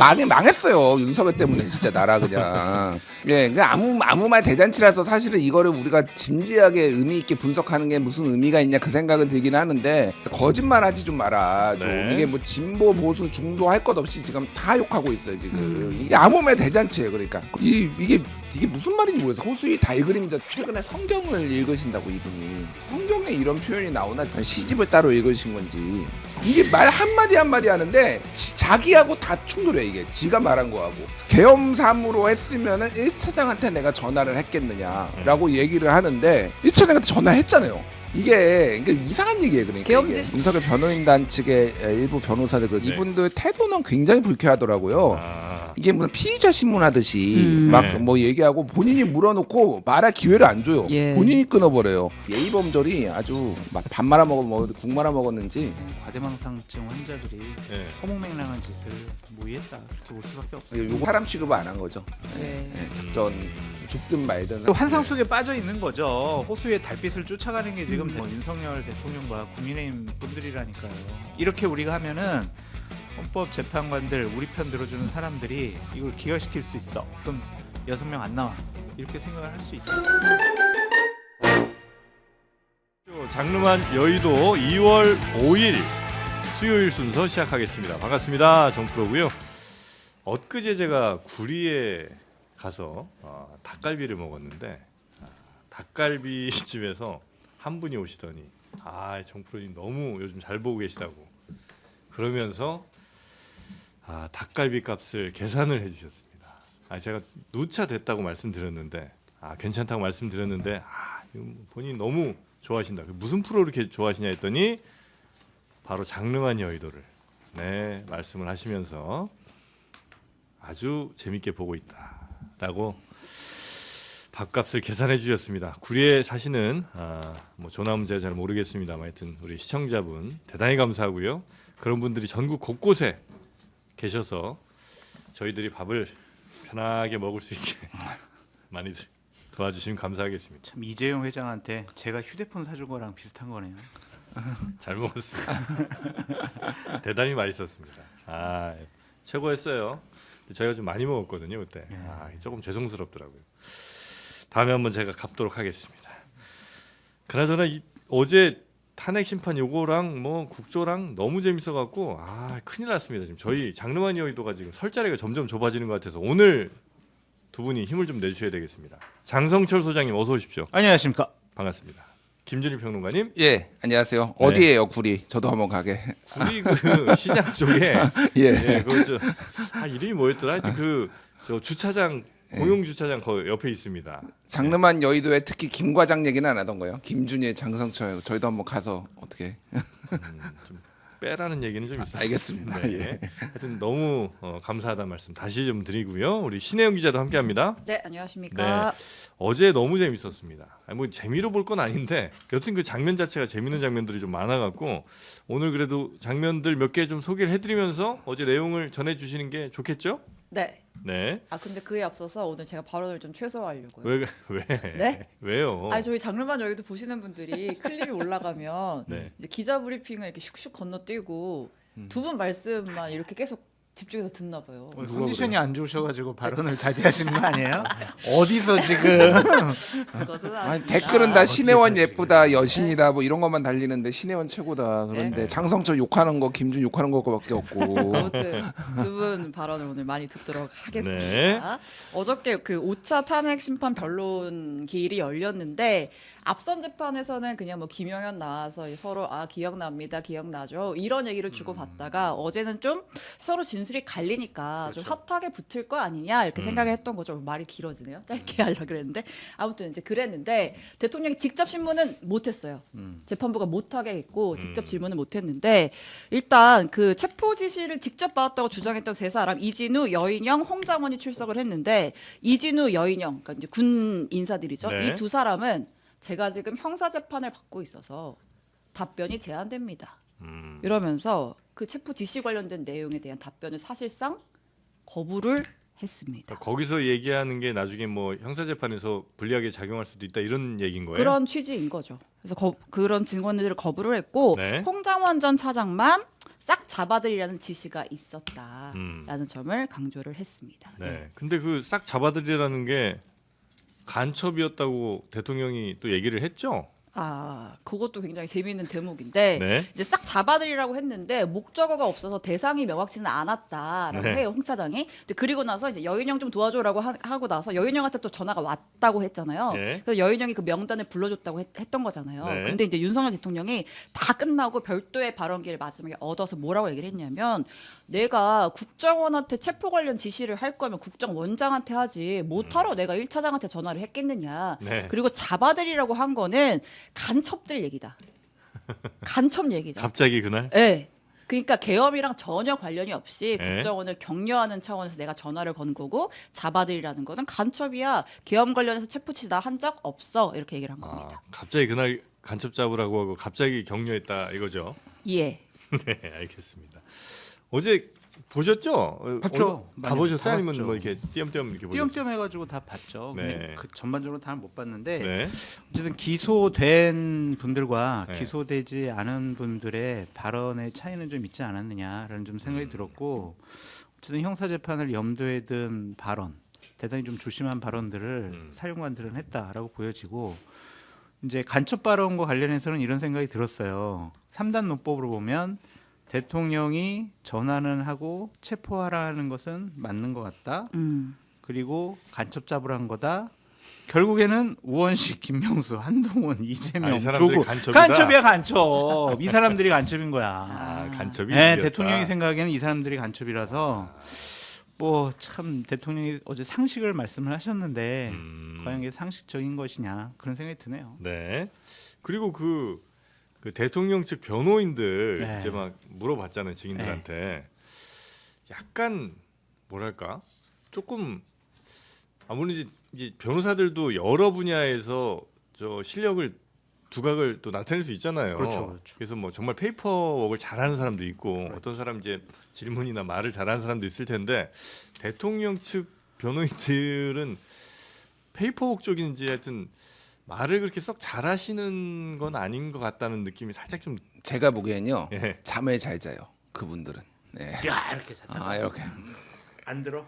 망했어요. 윤석열 때문에 진짜 나라 그냥. 예, 그냥 아무 말 대잔치라서 사실은 이거를 우리가 진지하게 의미 있게 분석하는 게 무슨 의미가 있냐 그 생각은 들긴 하는데 거짓말하지 좀 마라. 좀 네. 이게 뭐 진보 보수 중도 할 것 없이 지금 다 욕하고 있어요 지금. 이게 아무 말 대잔치예요. 그러니까 이게 무슨 말인지 모르겠어. 호수이 달그림자 최근에 성경을 읽으신다고 이분이 성경에 이런 표현이 나오나 시집을 따로 읽으신 건지 이게 말 한마디 한마디 하는데 자기하고 다 충돌해. 이게 지가 말한 거하고 계엄삼으로 했으면은 1차장한테 내가 전화를 했겠느냐라고 얘기를 하는데 1차장한테 전화를 했잖아요. 이게 그러니까 이상한 얘기예요. 그러니까 이게. 윤석열 변호인단 측의 일부 변호사들 네. 이분들 태도는 굉장히 불쾌하더라고요. 이게 무슨 피의자 신문하듯이 막 네. 뭐 얘기하고 본인이 물어놓고 말할 기회를 안 줘요. 예. 본인이 끊어버려요. 예의범절이 아주 막 밥 말아 먹고 국 말아 먹었는지. 과대망상증 환자들이 네. 허무맹랑한 짓을 모의했다 그렇게 볼 수밖에 없어요. 요거 사람 취급을 안 한 거죠. 네. 예, 작전 죽든 말든. 또 환상 속에 빠져 있는 거죠. 호수의 달빛을 쫓아가는 게 지금 윤석열 대통령과 국민의힘 분들이라니까요. 이렇게 우리가 하면은 헌법재판관들 우리 편 들어주는 사람들이 이걸 기각시킬 수 있어. 그럼 6명 안 나와. 이렇게 생각을 할 수 있죠. 장르만 여의도 2월 5일 수요일 순서 시작하겠습니다. 반갑습니다. 정프로고요. 엊그제 제가 구리에 가서 닭갈비를 먹었는데 닭갈비집에서 한 분이 오시더니 정프로님 너무 요즘 잘 보고 계시다고 그러면서 닭갈비 값을 계산을 해주셨습니다. 제가 누차 됐다고 말씀드렸는데 괜찮다고 말씀드렸는데 본인이 너무 좋아하신다. 무슨 프로 이렇게 좋아하시냐 했더니 바로 장르만 여의도를 말씀을 하시면서 아주 재밌게 보고 있다라고 밥값을 계산해 주셨습니다. 구리에 사시는 뭐 조남은 제가 잘 모르겠습니다만 하여튼 우리 시청자분 대단히 감사하고요. 그런 분들이 전국 곳곳에 계셔서 저희들이 밥을 편하게 먹을 수 있게 많이들 도와주시면 감사하겠습니다. 참 이재용 회장한테 제가 휴대폰 사준 거랑 비슷한 거네요. 잘 먹었습니다. 대단히 맛있었습니다. 최고였어요. 저희가 좀 많이 먹었거든요 그때. 조금 죄송스럽더라고요. 다음에 한번 제가 갚도록 하겠습니다. 그나저나 어제 탄핵 심판 요거랑 뭐 국조랑 너무 재밌어갖고 큰일 났습니다. 지금 저희 장르만 여의도가 지금 설 자리가 점점 좁아지는 것 같아서 오늘 두 분이 힘을 좀 내주셔야 되겠습니다. 장성철 소장님 어서 오십시오. 안녕하십니까. 반갑습니다. 김준일 평론가님. 예, 안녕하세요. 어디예요, 구리? 저도 한번 가게. 구리 그 시장 쪽에 예. 이름이 뭐였더라? 하여튼 저 주차장 공용 주차장 거 옆에 있습니다. 장르만 여의도에 특히 김 과장 얘기는 안 하던 거예요. 김준일, 장성철 저희도 한번 가서 어떻게? 좀 빼라는 얘기는 좀 있어요. 알겠습니다. 네. 예. 하여튼 너무 감사하다는 말씀 다시 좀 드리고요. 우리 신혜영 기자도 함께합니다. 네, 안녕하십니까. 어제 너무 재밌었습니다. 뭐 재미로 볼 건 아닌데 여튼 그 장면 자체가 재밌는 장면들이 좀 많아갖고 오늘 그래도 장면들 몇 개 좀 소개를 해드리면서 어제 내용을 전해주시는 게 좋겠죠? 네. 네. 근데 그에 앞서서 오늘 제가 발언을 좀 최소화하려고요. 왜? 네? 왜요? 저희 장르만 여기도 보시는 분들이 클립이 올라가면 네. 이제 기자 브리핑을 이렇게 슉슉 건너뛰고 두 분 말씀만 이렇게 계속 집중해서 듣나 봐요. 컨디션이 안 좋으셔가지고 발언을 자제하시는 거 아니에요? 어디서 지금? 그것은 아니, 아닙니다. 댓글은 다 신혜원 예쁘다, 여신이다 뭐 이런 것만 달리는데 신혜원 최고다. 그런데 네. 장성철 욕하는 거, 김준 욕하는 거밖에 없고. 아무튼 두 분 발언을 오늘 많이 듣도록 하겠습니다. 네. 어저께 그 5차 탄핵 심판 변론 기일이 열렸는데 앞선 재판에서는 그냥 뭐 김영현 나와서 서로 기억납니다, 기억나죠 이런 얘기를 주고 받다가 어제는 좀 서로 진술이 갈리니까 좀 핫하게 붙을 거 아니냐 이렇게 생각을 했던 거죠. 말이 길어지네요. 짧게 하려고 그랬는데 아무튼 이제 그랬는데 대통령이 직접 신문은 못했어요. 재판부가 못하게 했고 직접 질문은 못했는데 일단 그 체포 지시를 직접 받았다고 주장했던 세 사람 이진우, 여인영, 홍장원이 출석을 했는데 이진우, 여인영 그러니까 이제 군 인사들이죠. 네. 이 두 사람은 제가 지금 형사 재판을 받고 있어서 답변이 제한됩니다. 이러면서 그 체포 지시 관련된 내용에 대한 답변을 사실상 거부를 했습니다. 거기서 얘기하는 게 나중에 뭐 형사재판에서 불리하게 작용할 수도 있다 이런 얘기인 거예요? 그런 취지인 거죠. 그래서 그런 증언들을 거부를 했고 네. 홍장원 전 차장만 싹 잡아들이라는 지시가 있었다라는 점을 강조를 했습니다. 네. 근데 그 싹 잡아들이라는 게 간첩이었다고 대통령이 또 얘기를 했죠. 아, 그것도 굉장히 재미있는 대목인데 네. 이제 싹 잡아들이라고 했는데 목적어가 없어서 대상이 명확치는 않았다라고 네. 해요, 홍 차장이. 근데 그리고 나서 이제 여인영 좀 도와줘라고 하고 나서 여인영한테 또 전화가 왔다고 했잖아요. 네. 그래서 여인영이 그 명단을 불러줬다고 했던 거잖아요. 네. 근데 이제 윤석열 대통령이 다 끝나고 별도의 발언기를 마지막에 얻어서 뭐라고 얘기를 했냐면 내가 국정원한테 체포 관련 지시를 할 거면 국정원장한테 하지 못하러 내가 1차장한테 전화를 했겠느냐. 네. 그리고 잡아들이라고 한 거는 간첩들 얘기다. 간첩 얘기다. 갑자기 그날 네. 그러니까 계엄이랑 전혀 관련이 없이 네. 국정원을 격려하는 차원에서 내가 전화를 건 거고 잡아들이라는 거는 간첩이야. 계엄 관련해서 체포 지시 나 한 적 없어. 이렇게 얘기를 한 겁니다. 갑자기 그날 간첩 잡으라고 하고 갑자기 격려했다 이거죠. 예. 네, 알겠습니다. 어제 보셨죠? 봤죠. 다 많이 보셨어요? 다 아니면 봤죠. 뭐 이렇게 띄엄띄엄 이렇게 보셨어요? 띄엄띄엄 해가지고 다 봤죠. 네. 근데 그 전반적으로 다 못 봤는데 네. 어쨌든 기소된 분들과 네. 기소되지 않은 분들의 발언의 차이는 좀 있지 않았느냐라는 좀 생각이 들었고 어쨌든 형사 재판을 염두에 둔 발언, 대단히 좀 조심한 발언들을 사령관들은 했다라고 보여지고 이제 간첩 발언과 관련해서는 이런 생각이 들었어요. 3단 논법으로 보면 대통령이 전화는 하고 체포하라는 것은 맞는 것 같다. 그리고 간첩 잡으라는 거다. 결국에는 우원식, 김명수, 한동훈, 이재명, 이 사람들이 조국 간첩이다? 간첩이야 간첩. 이 사람들이 간첩인 거야. 아, 간첩이 네, 이겼다. 대통령이 생각에는 이 사람들이 간첩이라서 뭐 참 대통령이 어제 상식을 말씀을 하셨는데 과연 이게 상식적인 것이냐 그런 생각이 드네요. 네. 그리고 그 대통령 측 변호인들 네. 이제 막 물어봤잖아요 증인들한테. 약간 뭐랄까 조금 아무래도 이제 변호사들도 여러 분야에서 저 실력을 두각을 또 나타낼 수 있잖아요. 그렇죠, 그렇죠. 그래서 뭐 정말 페이퍼워크를 잘하는 사람도 있고 어떤 사람 이제 질문이나 말을 잘하는 사람도 있을 텐데 대통령 측 변호인들은 페이퍼워크 쪽인지 하여튼 말을 그렇게 썩 잘하시는 건 아닌 것 같다는 느낌이 살짝 좀 제가 보기엔요 예. 잠을 잘 자요 그분들은. 네. 야 이렇게 잤다. 아 이렇게 안 들어?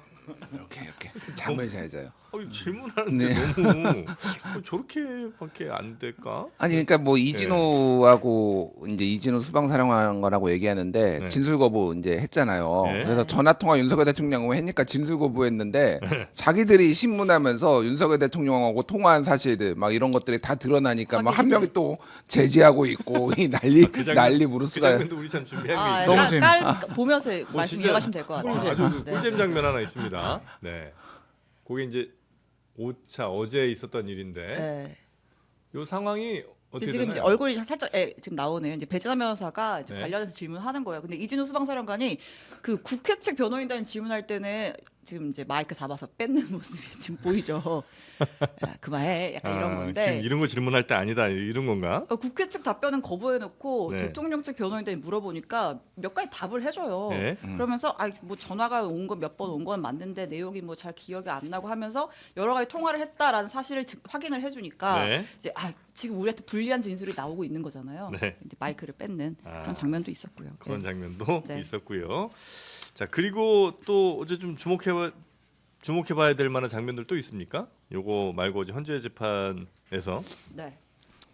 이렇게 잠을 잘 자요. 질문하는데 너무 저렇게밖에 안 될까? 아니 그러니까 뭐 이진호하고 이제 이진호 수방사령관하고 얘기하는데 네. 진술 거부 이제 했잖아요. 네. 그래서 전화 통화 윤석열 대통령하고 했니까 진술 거부했는데 자기들이 신문하면서 윤석열 대통령하고 통화한 사실들 막 이런 것들이 다 드러나니까 막 한 명이 또 제지하고 있고 이 난리 그 장면, 난리 그 무르스가. 장면도 우리 참 준비한 게 아, 있어요. 너무 보면서 뭐 말씀 진짜 이해하시면 될 것 같아요. 아주 네. 꿀잼 장면 하나 있습니다. 네, 그게 이제 5차 어제 있었던 일인데 네. 이 상황이 어떻게 지금 이제 되나요? 얼굴이 살짝 지금 나오네요. 이제 배재남 변호사가 이제 네. 관련해서 질문하는 거예요. 근데 이진우 수방사령관이 그 국회 측 변호인단 질문할 때는 지금 이제 마이크 잡아서 뺏는 모습이 지금 보이죠. 야, 그만해. 약간 이런 건데. 지금 이런 거 질문할 때 아니다 이런 건가? 국회 측 답변은 거부해놓고 네. 대통령 측 변호인단이 물어보니까 몇 가지 답을 해줘요. 네. 그러면서 뭐 전화가 온 건 몇 번 온 건 맞는데 내용이 뭐 잘 기억이 안 나고 하면서 여러 가지 통화를 했다라는 사실을 확인을 해주니까 네. 이제 지금 우리한테 불리한 진술이 나오고 있는 거잖아요. 네. 이제 마이크를 뺏는 아, 그런 장면도 있었고요. 그런 네. 장면도 네. 있었고요. 자 그리고 또 어제 좀 주목해봐야 될 만한 장면들 또 있습니까? 요거 말고 어제 헌재 재판에서 네.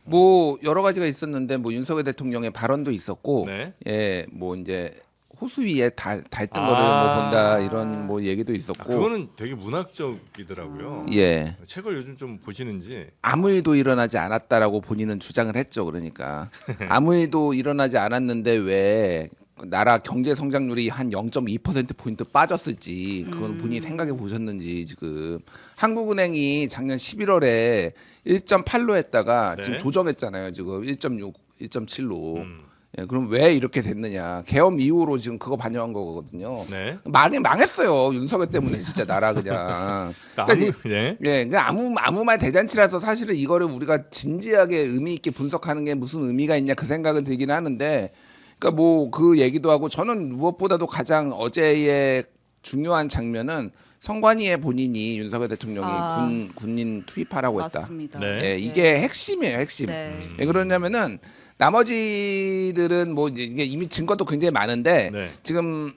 뭐 여러 가지가 있었는데 뭐 윤석열 대통령의 발언도 있었고 네. 예 뭐 이제 호수위에 닳던 아. 거를 뭐 본다 이런 뭐 얘기도 있었고 그거는 되게 문학적이더라고요. 예 책을 요즘 좀 보시는지. 아무 일도 일어나지 않았다라고 본인은 주장을 했죠. 그러니까 아무 일도 일어나지 않았는데 왜 나라 경제 성장률이 한 0.2% 포인트 빠졌을지 그건 본인이 생각해 보셨는지 지금 한국은행이 작년 11월에 1.8로 했다가 네. 지금 조정했잖아요. 지금 1.6, 1.7로. 예, 그럼 왜 이렇게 됐느냐? 계엄 이후로 지금 그거 반영한 거거든요. 네. 망했어요. 윤석열 때문에 진짜 나라 그냥. 그러니까 네. 예, 그러니까 아무 말 대잔치라서 사실은 이거를 우리가 진지하게 의미 있게 분석하는 게 무슨 의미가 있냐 그 생각은 들긴 하는데, 그러니까 뭐 그 얘기도 하고 저는 무엇보다도 가장 어제의 중요한 장면은 성관이의 본인이 윤석열 대통령이 군인 투입하라고 했다. 맞습니다. 네. 예, 이게 핵심이에요, 핵심. 네. 왜 그러냐면은 나머지들은 뭐 이게 이미 증거도 굉장히 많은데 네. 지금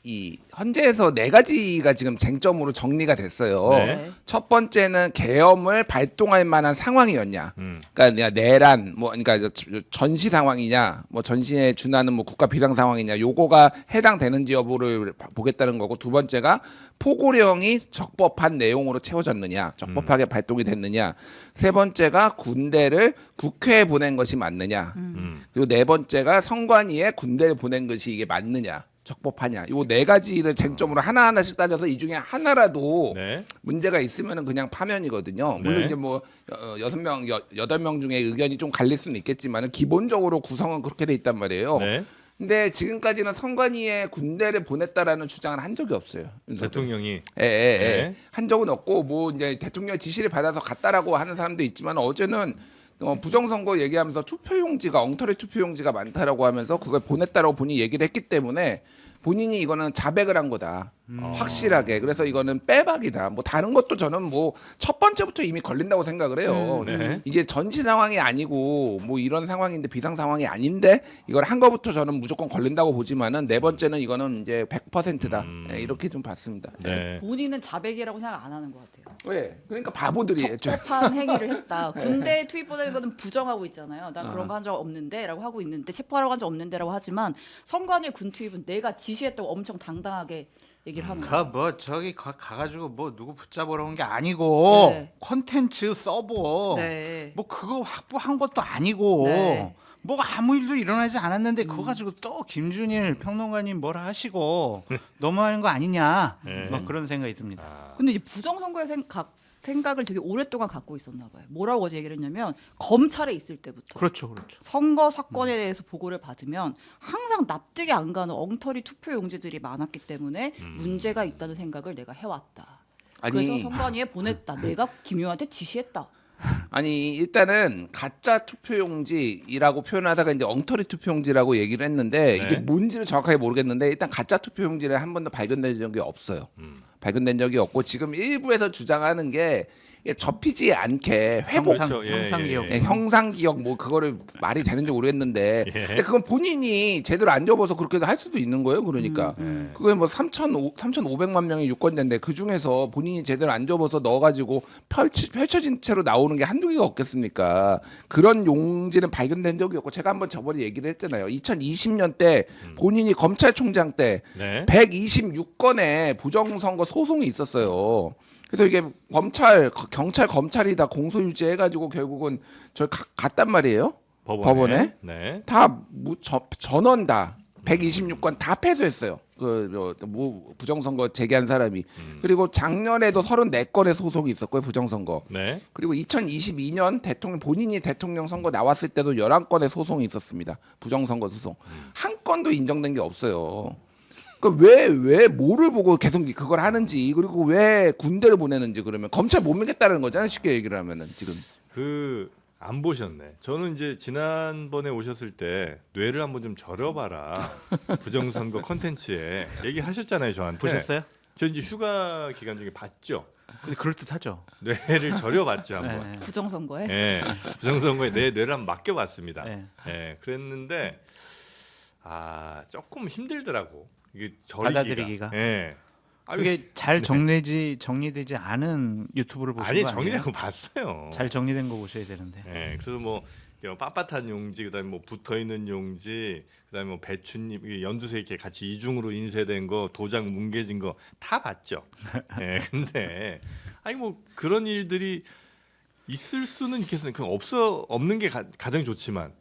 이 헌재에서 4가지가 지금 쟁점으로 정리가 됐어요. 네. 첫 번째는 계엄을 발동할 만한 상황이었냐. 그러니까 그냥 내란 뭐 그러니까 전시 상황이냐, 뭐 전시에 준하는 뭐 국가 비상 상황이냐, 요거가 해당되는지 여부를 보겠다는 거고, 두 번째가 포고령이 적법한 내용으로 채워졌느냐, 적법하게 발동이 됐느냐, 세 번째가 군대를 국회에 보낸 것이 맞느냐, 그리고 네 번째가 선관위에 군대를 보낸 것이 이게 맞느냐, 적법하냐. 요 4가지를 쟁점으로 하나하나씩 따져서 이 중에 하나라도 네. 문제가 있으면은 그냥 파면이거든요. 물론 네. 이제 뭐 6명, 8명 중에 의견이 좀 갈릴 수는 있겠지만은 기본적으로 구성은 그렇게 돼 있단 말이에요. 네. 근데 지금까지는 선관위에 군대를 보냈다라는 주장을 한 적이 없어요. 대통령이 예. 네. 한 적은 없고 뭐 이제 대통령 지시를 받아서 갔다라고 하는 사람도 있지만 어제는 부정선거 얘기하면서 투표용지가 엉터리 투표용지가 많다라고 하면서 그걸 보냈다라고 본인이 얘기를 했기 때문에 본인이 이거는 자백을 한 거다. 확실하게. 그래서 이거는 빼박이다. 뭐 다른 것도 저는 뭐 첫 번째부터 이미 걸린다고 생각을 해요. 네. 이게 전시 상황이 아니고 뭐 이런 상황인데 비상 상황이 아닌데 이걸 한 거부터 저는 무조건 걸린다고 보지만은 네 번째는 이거는 이제 100%다. 예, 이렇게 좀 봤습니다. 네. 본인은 자백이라고 생각 안 하는 것 같아요. 왜? 그러니까 바보들이 적법한 행위를 했다. 군대에 투입보내는 거는 부정하고 있잖아요. 난 그런 거 한 적 없는데라고 하고 있는데, 체포하라고 한 적 없는데라고 하지만 선관위 군 투입은 내가 지시했다고 엄청 당당하게 얘기를 하는 거예요. 뭐 저기 가가지고 뭐 누구 붙잡으러 온 게 아니고 네. 콘텐츠 서버 네. 뭐 그거 확보한 것도 아니고 네. 뭐 아무 일도 일어나지 않았는데 그거 가지고 또 김준일 평론가님 뭐라 하시고 너무하는 거 아니냐 네. 뭐 그런 생각이 듭니다. 아, 근데 이제 부정선거의 생각을 되게 오랫동안 갖고 있었나 봐요. 뭐라고 어제 얘기를 했냐면, 검찰에 있을 때부터 그렇죠. 선거 사건에 대해서 보고를 받으면 항상 납득이 안 가는 엉터리 투표 용지들이 많았기 때문에 문제가 있다는 생각을 내가 해왔다. 그래서 아니 선관위에 보냈다. 내가 김용한테 지시했다. 아니 일단은 가짜 투표용지라고 표현하다가 이제 엉터리 투표용지라고 얘기를 했는데 네. 이게 뭔지를 정확하게 모르겠는데 일단 가짜 투표용지를 한 번도 발견된 적이 없어요. 발견된 적이 없고 지금 일부에서 주장하는 게 이게 접히지 않게 회복 그렇죠. 예, 형상기억. 예, 형상 기억 뭐 그거를 말이 되는지 모르겠는데 예. 근데 그건 본인이 제대로 안 접어서 그렇게 할 수도 있는 거예요. 그러니까 그게 뭐 3,500만 명의 유권자인데 그 중에서 본인이 제대로 안 접어서 넣어가지고 펼쳐진 채로 나오는 게 한두 개가 없겠습니까? 그런 용지는 발견된 적이 없고 제가 한번 저번에 얘기를 했잖아요. 2020년 때 본인이 검찰총장 때 네. 126건의 부정선거 소송이 있었어요. 그래서 이게 경찰, 검찰이 다 공소유지 해가지고 결국은 저 갔단 말이에요. 법원에? 네. 전원 다 126건 다 패소했어요. 부정선거 제기한 사람이. 그리고 작년에도 34건의 소송이 있었고요. 부정선거. 네. 그리고 2022년 본인이 대통령 선거 나왔을 때도 11건의 소송이 있었습니다. 부정선거 소송. 한 건도 인정된 게 없어요. 그러니까 왜 뭐를 보고 계속 그걸 하는지, 그리고 왜 군대를 보내는지, 그러면 검찰 못 믿겠다는 거잖아요. 쉽게 얘기를 하면은 지금. 안 보셨네. 저는 이제 지난번에 오셨을 때 뇌를 한번 좀 절여봐라. 부정선거 컨텐츠에 얘기하셨잖아요, 저한테. 보셨어요? 저 이제 휴가 기간 중에 봤죠. 근데 그럴 듯하죠. 뇌를 절여봤죠 한번. 네. 부정선거에. 예, 부정선거에 내 뇌를 한번 맡겨봤습니다. 네. 예, 그랬는데 조금 힘들더라고. 이게 절이기가. 받아들이기가. 예. 그게 잘 정리되지 않은 유튜브를 보신 아니 거 아니에요? 정리하고 봤어요. 잘 정리된 거 보셔야 되는데. 예, 그래서 뭐 빳빳한 용지, 그다음에 뭐 붙어 있는 용지, 그다음에 뭐 배춧잎, 연두색 이렇게 같이 이중으로 인쇄된 거, 도장 뭉개진 거 다 봤죠. 예, 근데 아니 뭐 그런 일들이 있을 수는 있겠어요. 그 없는 게 가장 좋지만,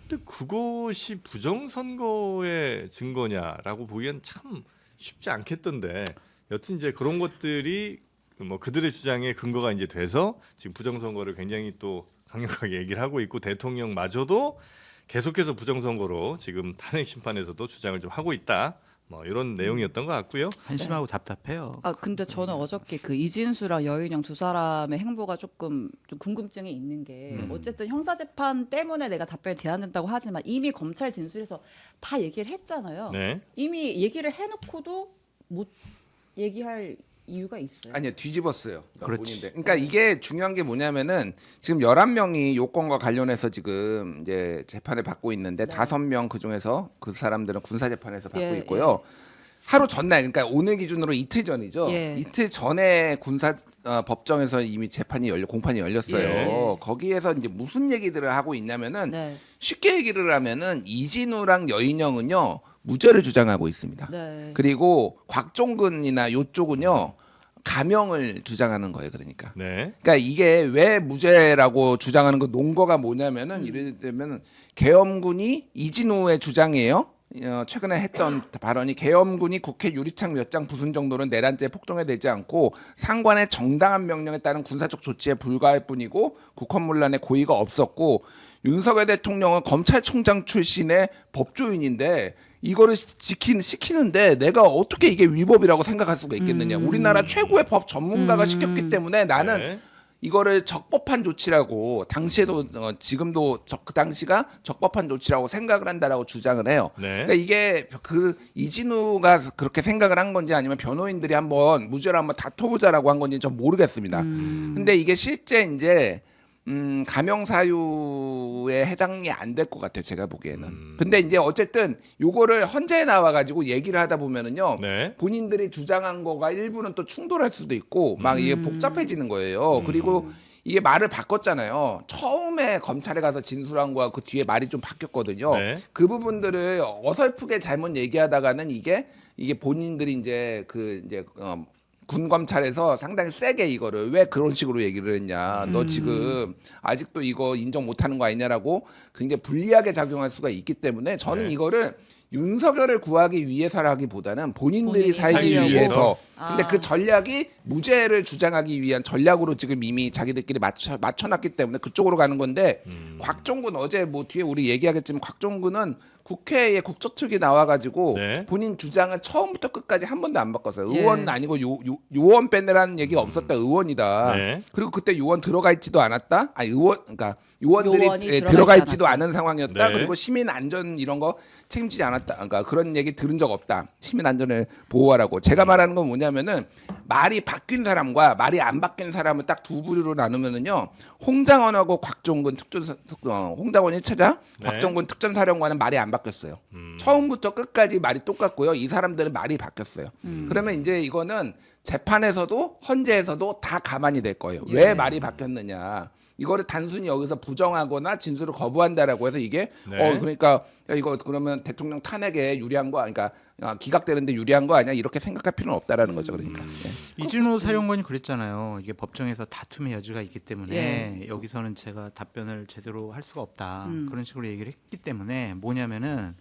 근데 그것이 부정선거의 증거냐라고 보기엔 참 쉽지 않겠던데. 여튼 이제 그런 것들이 뭐 그들의 주장에 근거가 이제 돼서 지금 부정선거를 굉장히 또 강력하게 얘기를 하고 있고, 대통령마저도 계속해서 부정선거로 지금 탄핵 심판에서도 주장을 좀 하고 있다. 뭐 이런 내용이었던 것 같고요. 한심하고 답답해요. 근데 저는 어저께 그 이진수랑 여인영 두 사람의 행보가 조금 좀 궁금증이 있는 게, 어쨌든 형사재판 때문에 내가 답변이 돼야 된다고 하지만 이미 검찰 진술에서 다 얘기를 했잖아요. 네. 이미 얘기를 해놓고도 못 얘기할 이유가 있어요? 아니요, 뒤집었어요. 그렇지. 본인들. 그러니까 이게 중요한 게 뭐냐면은 지금 11명이 요건과 관련해서 지금 이제 재판을 받고 있는데 네. 5명 그 중에서 그 사람들은 군사 재판에서 받고 예, 있고요. 하루 전날, 그러니까 오늘 기준으로 이틀 전이죠. 예. 이틀 전에 군사 법정에서 이미 공판이 열렸어요. 예. 거기에서 이제 무슨 얘기들을 하고 있냐면은 네. 쉽게 얘기를 하면은 이진우랑 여인영은요 무죄를 주장하고 있습니다. 네. 그리고 곽종근이나 요쪽은요 감형을 주장하는 거예요. 그러니까. 네. 그러니까 이게 왜 무죄라고 주장하는 그 논거가 뭐냐면은 이를테면 계엄군이 이진우의 주장이에요. 최근에 했던 발언이 계엄군이 국회 유리창 몇 장 부순 정도는 내란죄 폭동에 되지 않고 상관의 정당한 명령에 따른 군사적 조치에 불과할 뿐이고 국헌문란에 고의가 없었고 윤석열 대통령은 검찰총장 출신의 법조인인데 이거를 시키는데 내가 어떻게 이게 위법이라고 생각할 수가 있겠느냐. 우리나라 최고의 법 전문가가 시켰기 때문에 나는 네. 이거를 적법한 조치라고 당시에도 지금도 그 당시가 적법한 조치라고 생각을 한다라고 주장을 해요. 네. 그러니까 이게 그 이진우가 그렇게 생각을 한 건지 아니면 변호인들이 한번 무죄를 한번 다퉈보자라고 한 건지 전 모르겠습니다. 근데 이게 실제 이제 감형 사유에 해당이 안 될 것 같아요. 제가 보기에는. 근데 이제 어쨌든 요거를 헌재에 나와가지고 얘기를 하다 보면은요. 네. 본인들이 주장한 거가 일부는 또 충돌할 수도 있고 막 이게 복잡해지는 거예요. 그리고 이게 말을 바꿨잖아요. 처음에 검찰에 가서 진술한 거와 그 뒤에 말이 좀 바뀌었거든요. 네. 그 부분들을 어설프게 잘못 얘기하다가는 이게 본인들이 이제 군 검찰에서 상당히 세게 이거를 왜 그런 식으로 얘기를 했냐. 너 지금 아직도 이거 인정 못하는 거 아니냐라고 굉장히 불리하게 작용할 수가 있기 때문에 저는 네. 이거를 윤석열을 구하기 위해서라기보다는 본인들이 본인이 살기 살려고. 위해서. 아. 근데 그 전략이 무죄를 주장하기 위한 전략으로 지금 이미 자기들끼리 맞춰놨기 때문에 그쪽으로 가는 건데 곽종근 어제 뭐 뒤에 우리 얘기하겠지만 곽종근은 국회에 국조특위 나와가지고 네. 본인 주장을 처음부터 끝까지 한 번도 안 바꿨어요. 예. 의원 아니고 요원 빼내라는 얘기가 없었다. 의원이다. 네. 그리고 그때 요원 들어가 있지도 않았다. 아니 그러니까 요원들이 요원이 들어가 들어가 있지도 않았다. 않은 상황이었다. 네. 그리고 시민 안전 이런 거 책임지지 않았다. 그러니까 그런 얘기 들은 적 없다. 시민 안전을 보호하라고. 제가 말하는 건 뭐냐면은 말이 바뀐 사람과 말이 안 바뀐 사람을 딱 두 부류로 나누면은요. 홍장원하고 곽종근 홍장원 1차장, 네. 곽종근 특전사령관은 말이 안 바뀌었어요. 처음부터 끝까지 말이 똑같고요. 이 사람들은 말이 바뀌었어요. 그러면 이제 이거는 재판에서도 헌재에서도 다 가만히 될 거예요. 왜 말이 바뀌었느냐. 이거를 단순히 여기서 부정하거나 진술을 거부한다라고 해서 이게 네. 그러니까 야, 이거 그러면 대통령 탄핵에 유리한 거 그러니까 기각되는데 유리한 거 아니야 이렇게 생각할 필요는 없다라는 거죠. 그러니까. 네. 이진우 사령관이 그랬잖아요. 이게 법정에서 다툼의 여지가 있기 때문에 예. 여기서는 제가 답변을 제대로 할 수가 없다. 그런 식으로 얘기를 했기 때문에 뭐냐면은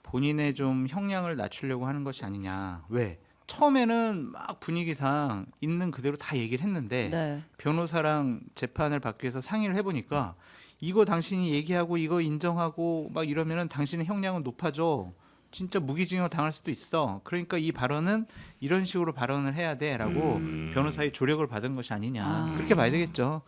본인의 좀 형량을 낮추려고 하는 것이 아니냐. 왜? 처음에는 막 분위기상 있는 그대로 다 얘기를 했는데 네. 변호사랑 재판을 받기 위해서 상의를 해보니까 이거 당신이 얘기하고 이거 인정하고 막 이러면은 당신의 형량은 높아져. 진짜 무기징역 당할 수도 있어. 그러니까 이 발언은 이런 식으로 발언을 해야 돼라고 변호사의 조력을 받은 것이 아니냐. 그렇게 봐야 되겠죠.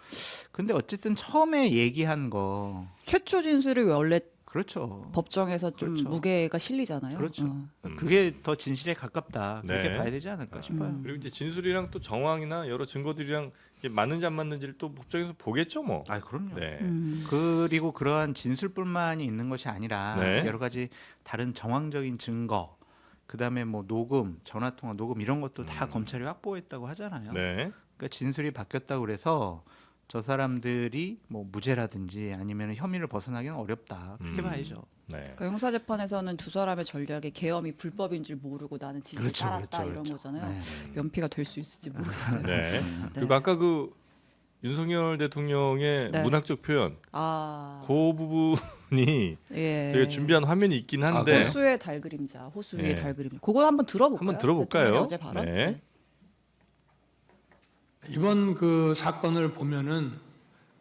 근데 어쨌든 처음에 얘기한 거 최초 진술이 원래 그렇죠. 법정에서 좀 그렇죠. 무게가 실리잖아요. 그렇죠. 그게 더 진실에 가깝다. 그렇게 네. 봐야 되지 않을까 싶어요. 그리고 이제 진술이랑 또 정황이나 여러 증거들이랑 이게 맞는지 안 맞는지를 또 법정에서 보겠죠, 뭐. 아, 그럼요. 네. 그리고 그러한 진술뿐만이 있는 것이 아니라 네. 여러 가지 다른 정황적인 증거, 그다음에 뭐 녹음, 전화 통화 녹음 이런 것도 다 검찰이 확보했다고 하잖아요. 네. 그러니까 진술이 바뀌었다고 그래서 저 사람들이 뭐 무죄라든지 아니면 혐의를 벗어나기는 어렵다. 그렇게 봐야죠. 네. 그러니까 형사재판에서는 두 사람의 전략이 계엄이 불법인 줄 모르고 나는 진실 그렇죠, 따랐다 그렇죠, 이런 그렇죠. 거잖아요. 네. 면피가 될 수 있을지 모르겠어요. 네. 네. 그리고 아까 그 윤석열 대통령의 네. 문학적 표현, 아, 그 부분이 예. 저희가 준비한 화면이 있긴 한데 호수의 달 그림자, 호수 위의 네. 달 그림자. 그거 한번 들어볼까요? 한번 들어볼까요? 대통령의 어제 발언. 네. 이번 그 사건을 보면은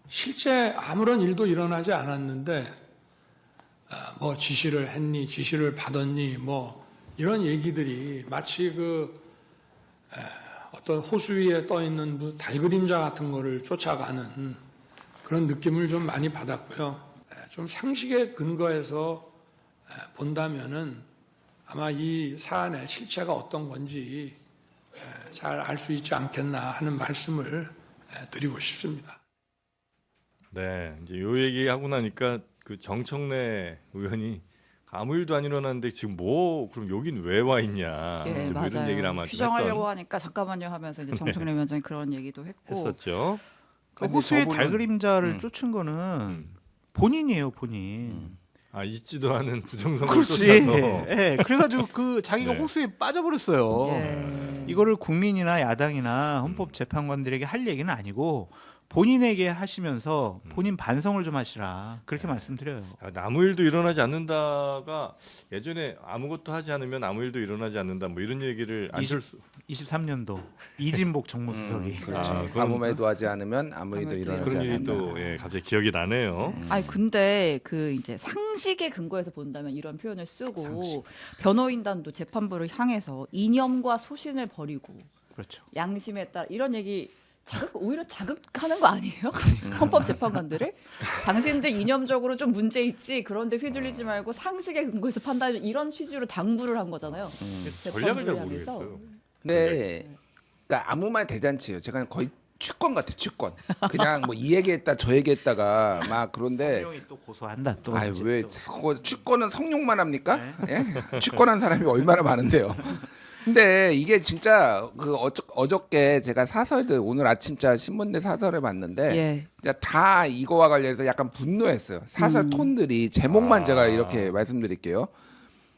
실제 아무런 일도 일어나지 않았는데 뭐 지시를 했니, 지시를 받았니, 뭐 이런 얘기들이 마치 어떤 호수 위에 떠 있는 무슨 달그림자 같은 거를 쫓아가는 그런 느낌을 좀 많이 받았고요. 좀 상식에 근거해서 본다면은 아마 이 사안의 실체가 어떤 건지 잘 알 수 있지 않겠나 하는 말씀을 드리고 싶습니다. 네, 이제 요 얘기 하고 나니까 그 정청래 의원이 아무 일도 안 일어났는데 지금 뭐 그럼 여긴 왜 와 있냐 예, 이제 뭐 이런 맞아요. 얘기를 아마 좀 휴정하려고 하니까 잠깐만요 하면서 이제 정청래 위원장이 그런 얘기도 했고. 했었죠. 그 근데 호수의 저분은- 달그림자를 쫓은 거는 본인이에요, 본인. 아 있지도 않은 부정선거 그렇지. 쫓아서 예, 그래가지고 그 자기가 네. 호수에 빠져버렸어요. 예. 이거를 국민이나 야당이나 헌법재판관들에게 할 얘기는 아니고 본인에게 하시면서 본인 반성을 좀 하시라 그렇게 말씀드려요. 아무 일도 일어나지 않는다가 예전에 아무것도 하지 않으면 아무 일도 일어나지 않는다 뭐 이런 얘기를 안철수 23년도 이진복 정무수석이 그렇죠. 아, 그럼- 아무 말도 하지 않으면 아무 일도 아무 일도 일어나지 그런 일이 않는다. 또 예, 갑자기 기억이 나네요. 아니 근데 그 이제 상식에 근거해서 본다면 이런 표현을 쓰고 상식. 변호인단도 재판부를 향해서 이념과 소신을 버리고 그렇죠. 양심에 따라 이런 얘기 오히려 자극하는 거 아니에요? 헌법 재판관들을 당신들 이념적으로 좀 문제 있지 그런데 휘둘리지 말고 상식에 근거해서 판단 이런 취지로 당부를 한 거잖아요. 전략을 잘 재판부를 향해서. 모르겠어요. 네, 그러니까 아무 말 대잔치예요. 제가 거의 취권 같아, 취권. 그냥 뭐 이 얘기했다 저 얘기했다가 막 그런데 성룡이 또 고소한다 또. 아유 이제 왜 또. 취권은 성룡만 합니까? 예? 취권한 사람이 얼마나 많은데요. 근데 이게 진짜 그 어저께 제가 사설들 오늘 아침자 신문대 사설을 봤는데 예. 진짜 다 이거와 관련해서 약간 분노했어요. 사설 톤들이 제목만 제가 이렇게 말씀드릴게요.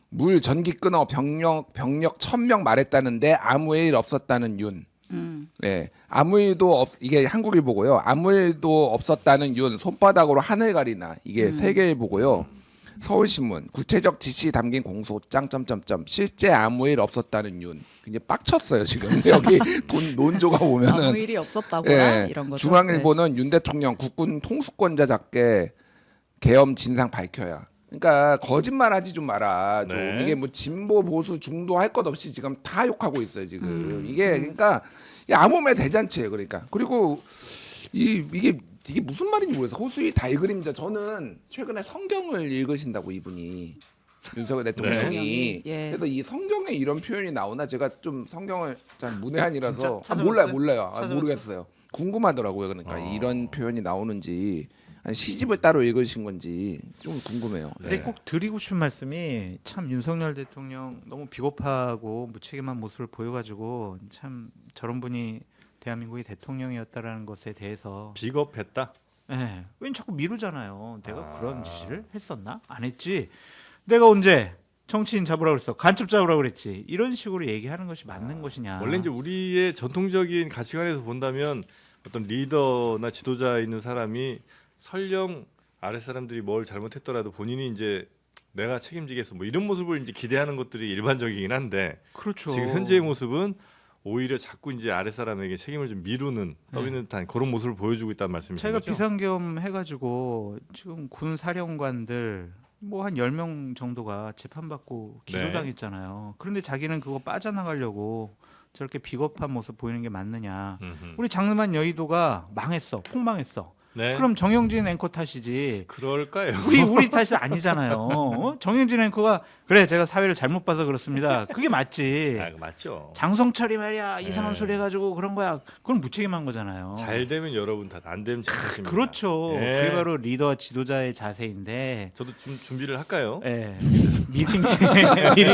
물 전기 끊어 병력 1,000명 말했다는데 아무 일 없었다는 윤. 네, 아무 일도 이게 한국일보고요. 아무 일도 없었다는 윤 손바닥으로 하늘 가리나 이게 세계일보고요. 서울신문 구체적 지시 담긴 공소장 점점점 실제 아무 일 없었다는 윤. 이제 빡쳤어요 지금 여기 돈 논조가 아무 보면은. 일이 없었다거나 예, 이런 거죠. 중앙일보는 윤 대통령 국군 통수권자 잡게 계엄 진상 밝혀야. 그러니까 거짓말하지 좀 마라. 좀 네. 이게 뭐 진보 보수 중도 할 것 없이 지금 다 욕하고 있어요 지금. 이게 그러니까 이 아무 말 대잔치예요. 그러니까 그리고 이게 무슨 말인지 모르겠어요. 호수의 달그림자. 저는 최근에 성경을 읽으신다고 이분이 윤석열 대통령이. 예. 그래서 이 성경에 이런 표현이 나오나 제가 좀 성경을 잘 문외한이라서 진짜 몰라요. 찾아봤어요? 아, 모르겠어요. 궁금하더라고요. 그러니까 어. 이런 표현이 나오는지 아니, 시집을 따로 읽으신 건지 좀 궁금해요. 근데 네. 꼭 드리고 싶은 말씀이 참 윤석열 대통령 너무 비겁하고 무책임한 모습을 보여가지고 참 저런 분이 대한민국의 대통령이었다라는 것에 대해서 비겁했다. 예, 왠 자꾸 미루잖아요. 내가 아. 그런 짓을 했었나? 안 했지. 내가 언제 정치인 잡으라고 그랬어. 간첩 잡으라고 그랬지. 이런 식으로 얘기하는 것이 맞는 것이냐. 원래 이제 우리의 전통적인 가치관에서 본다면 어떤 리더나 지도자 있는 사람이 설령 아래 사람들이 뭘 잘못했더라도 본인이 이제 내가 책임지겠어 뭐 이런 모습을 이제 기대하는 것들이 일반적이긴 한데 그렇죠. 지금 현재의 모습은 오히려 자꾸 이제 아래 사람에게 책임을 좀 미루는 떠있는 듯한 그런 모습을 보여주고 있다는 말씀이신 제가 거죠? 비상계엄 해가지고 지금 군 사령관들 뭐 한 10명 정도가 재판받고 네. 기소당했잖아요. 그런데 자기는 그거 빠져나가려고 저렇게 비겁한 모습 보이는 게 맞느냐. 음흠. 우리 장르만 여의도가 망했어. 폭망했어. 네. 그럼 정영진 앵커 탓이지. 그럴까요? 우리 탓이 아니잖아요. 어? 정영진 앵커가 그래 제가 사회를 잘못 봐서 그렇습니다. 그게 맞지. 아, 맞죠. 장성철이 말이야 이상한 네. 소리 해가지고 그런 거야. 그건 무책임한 거잖아요. 잘 되면 여러분 탓, 안 되면 제 탓입니다. 그렇죠. 예. 그게 바로 리더와 지도자의 자세인데. 저도 좀 준비를 할까요? 예.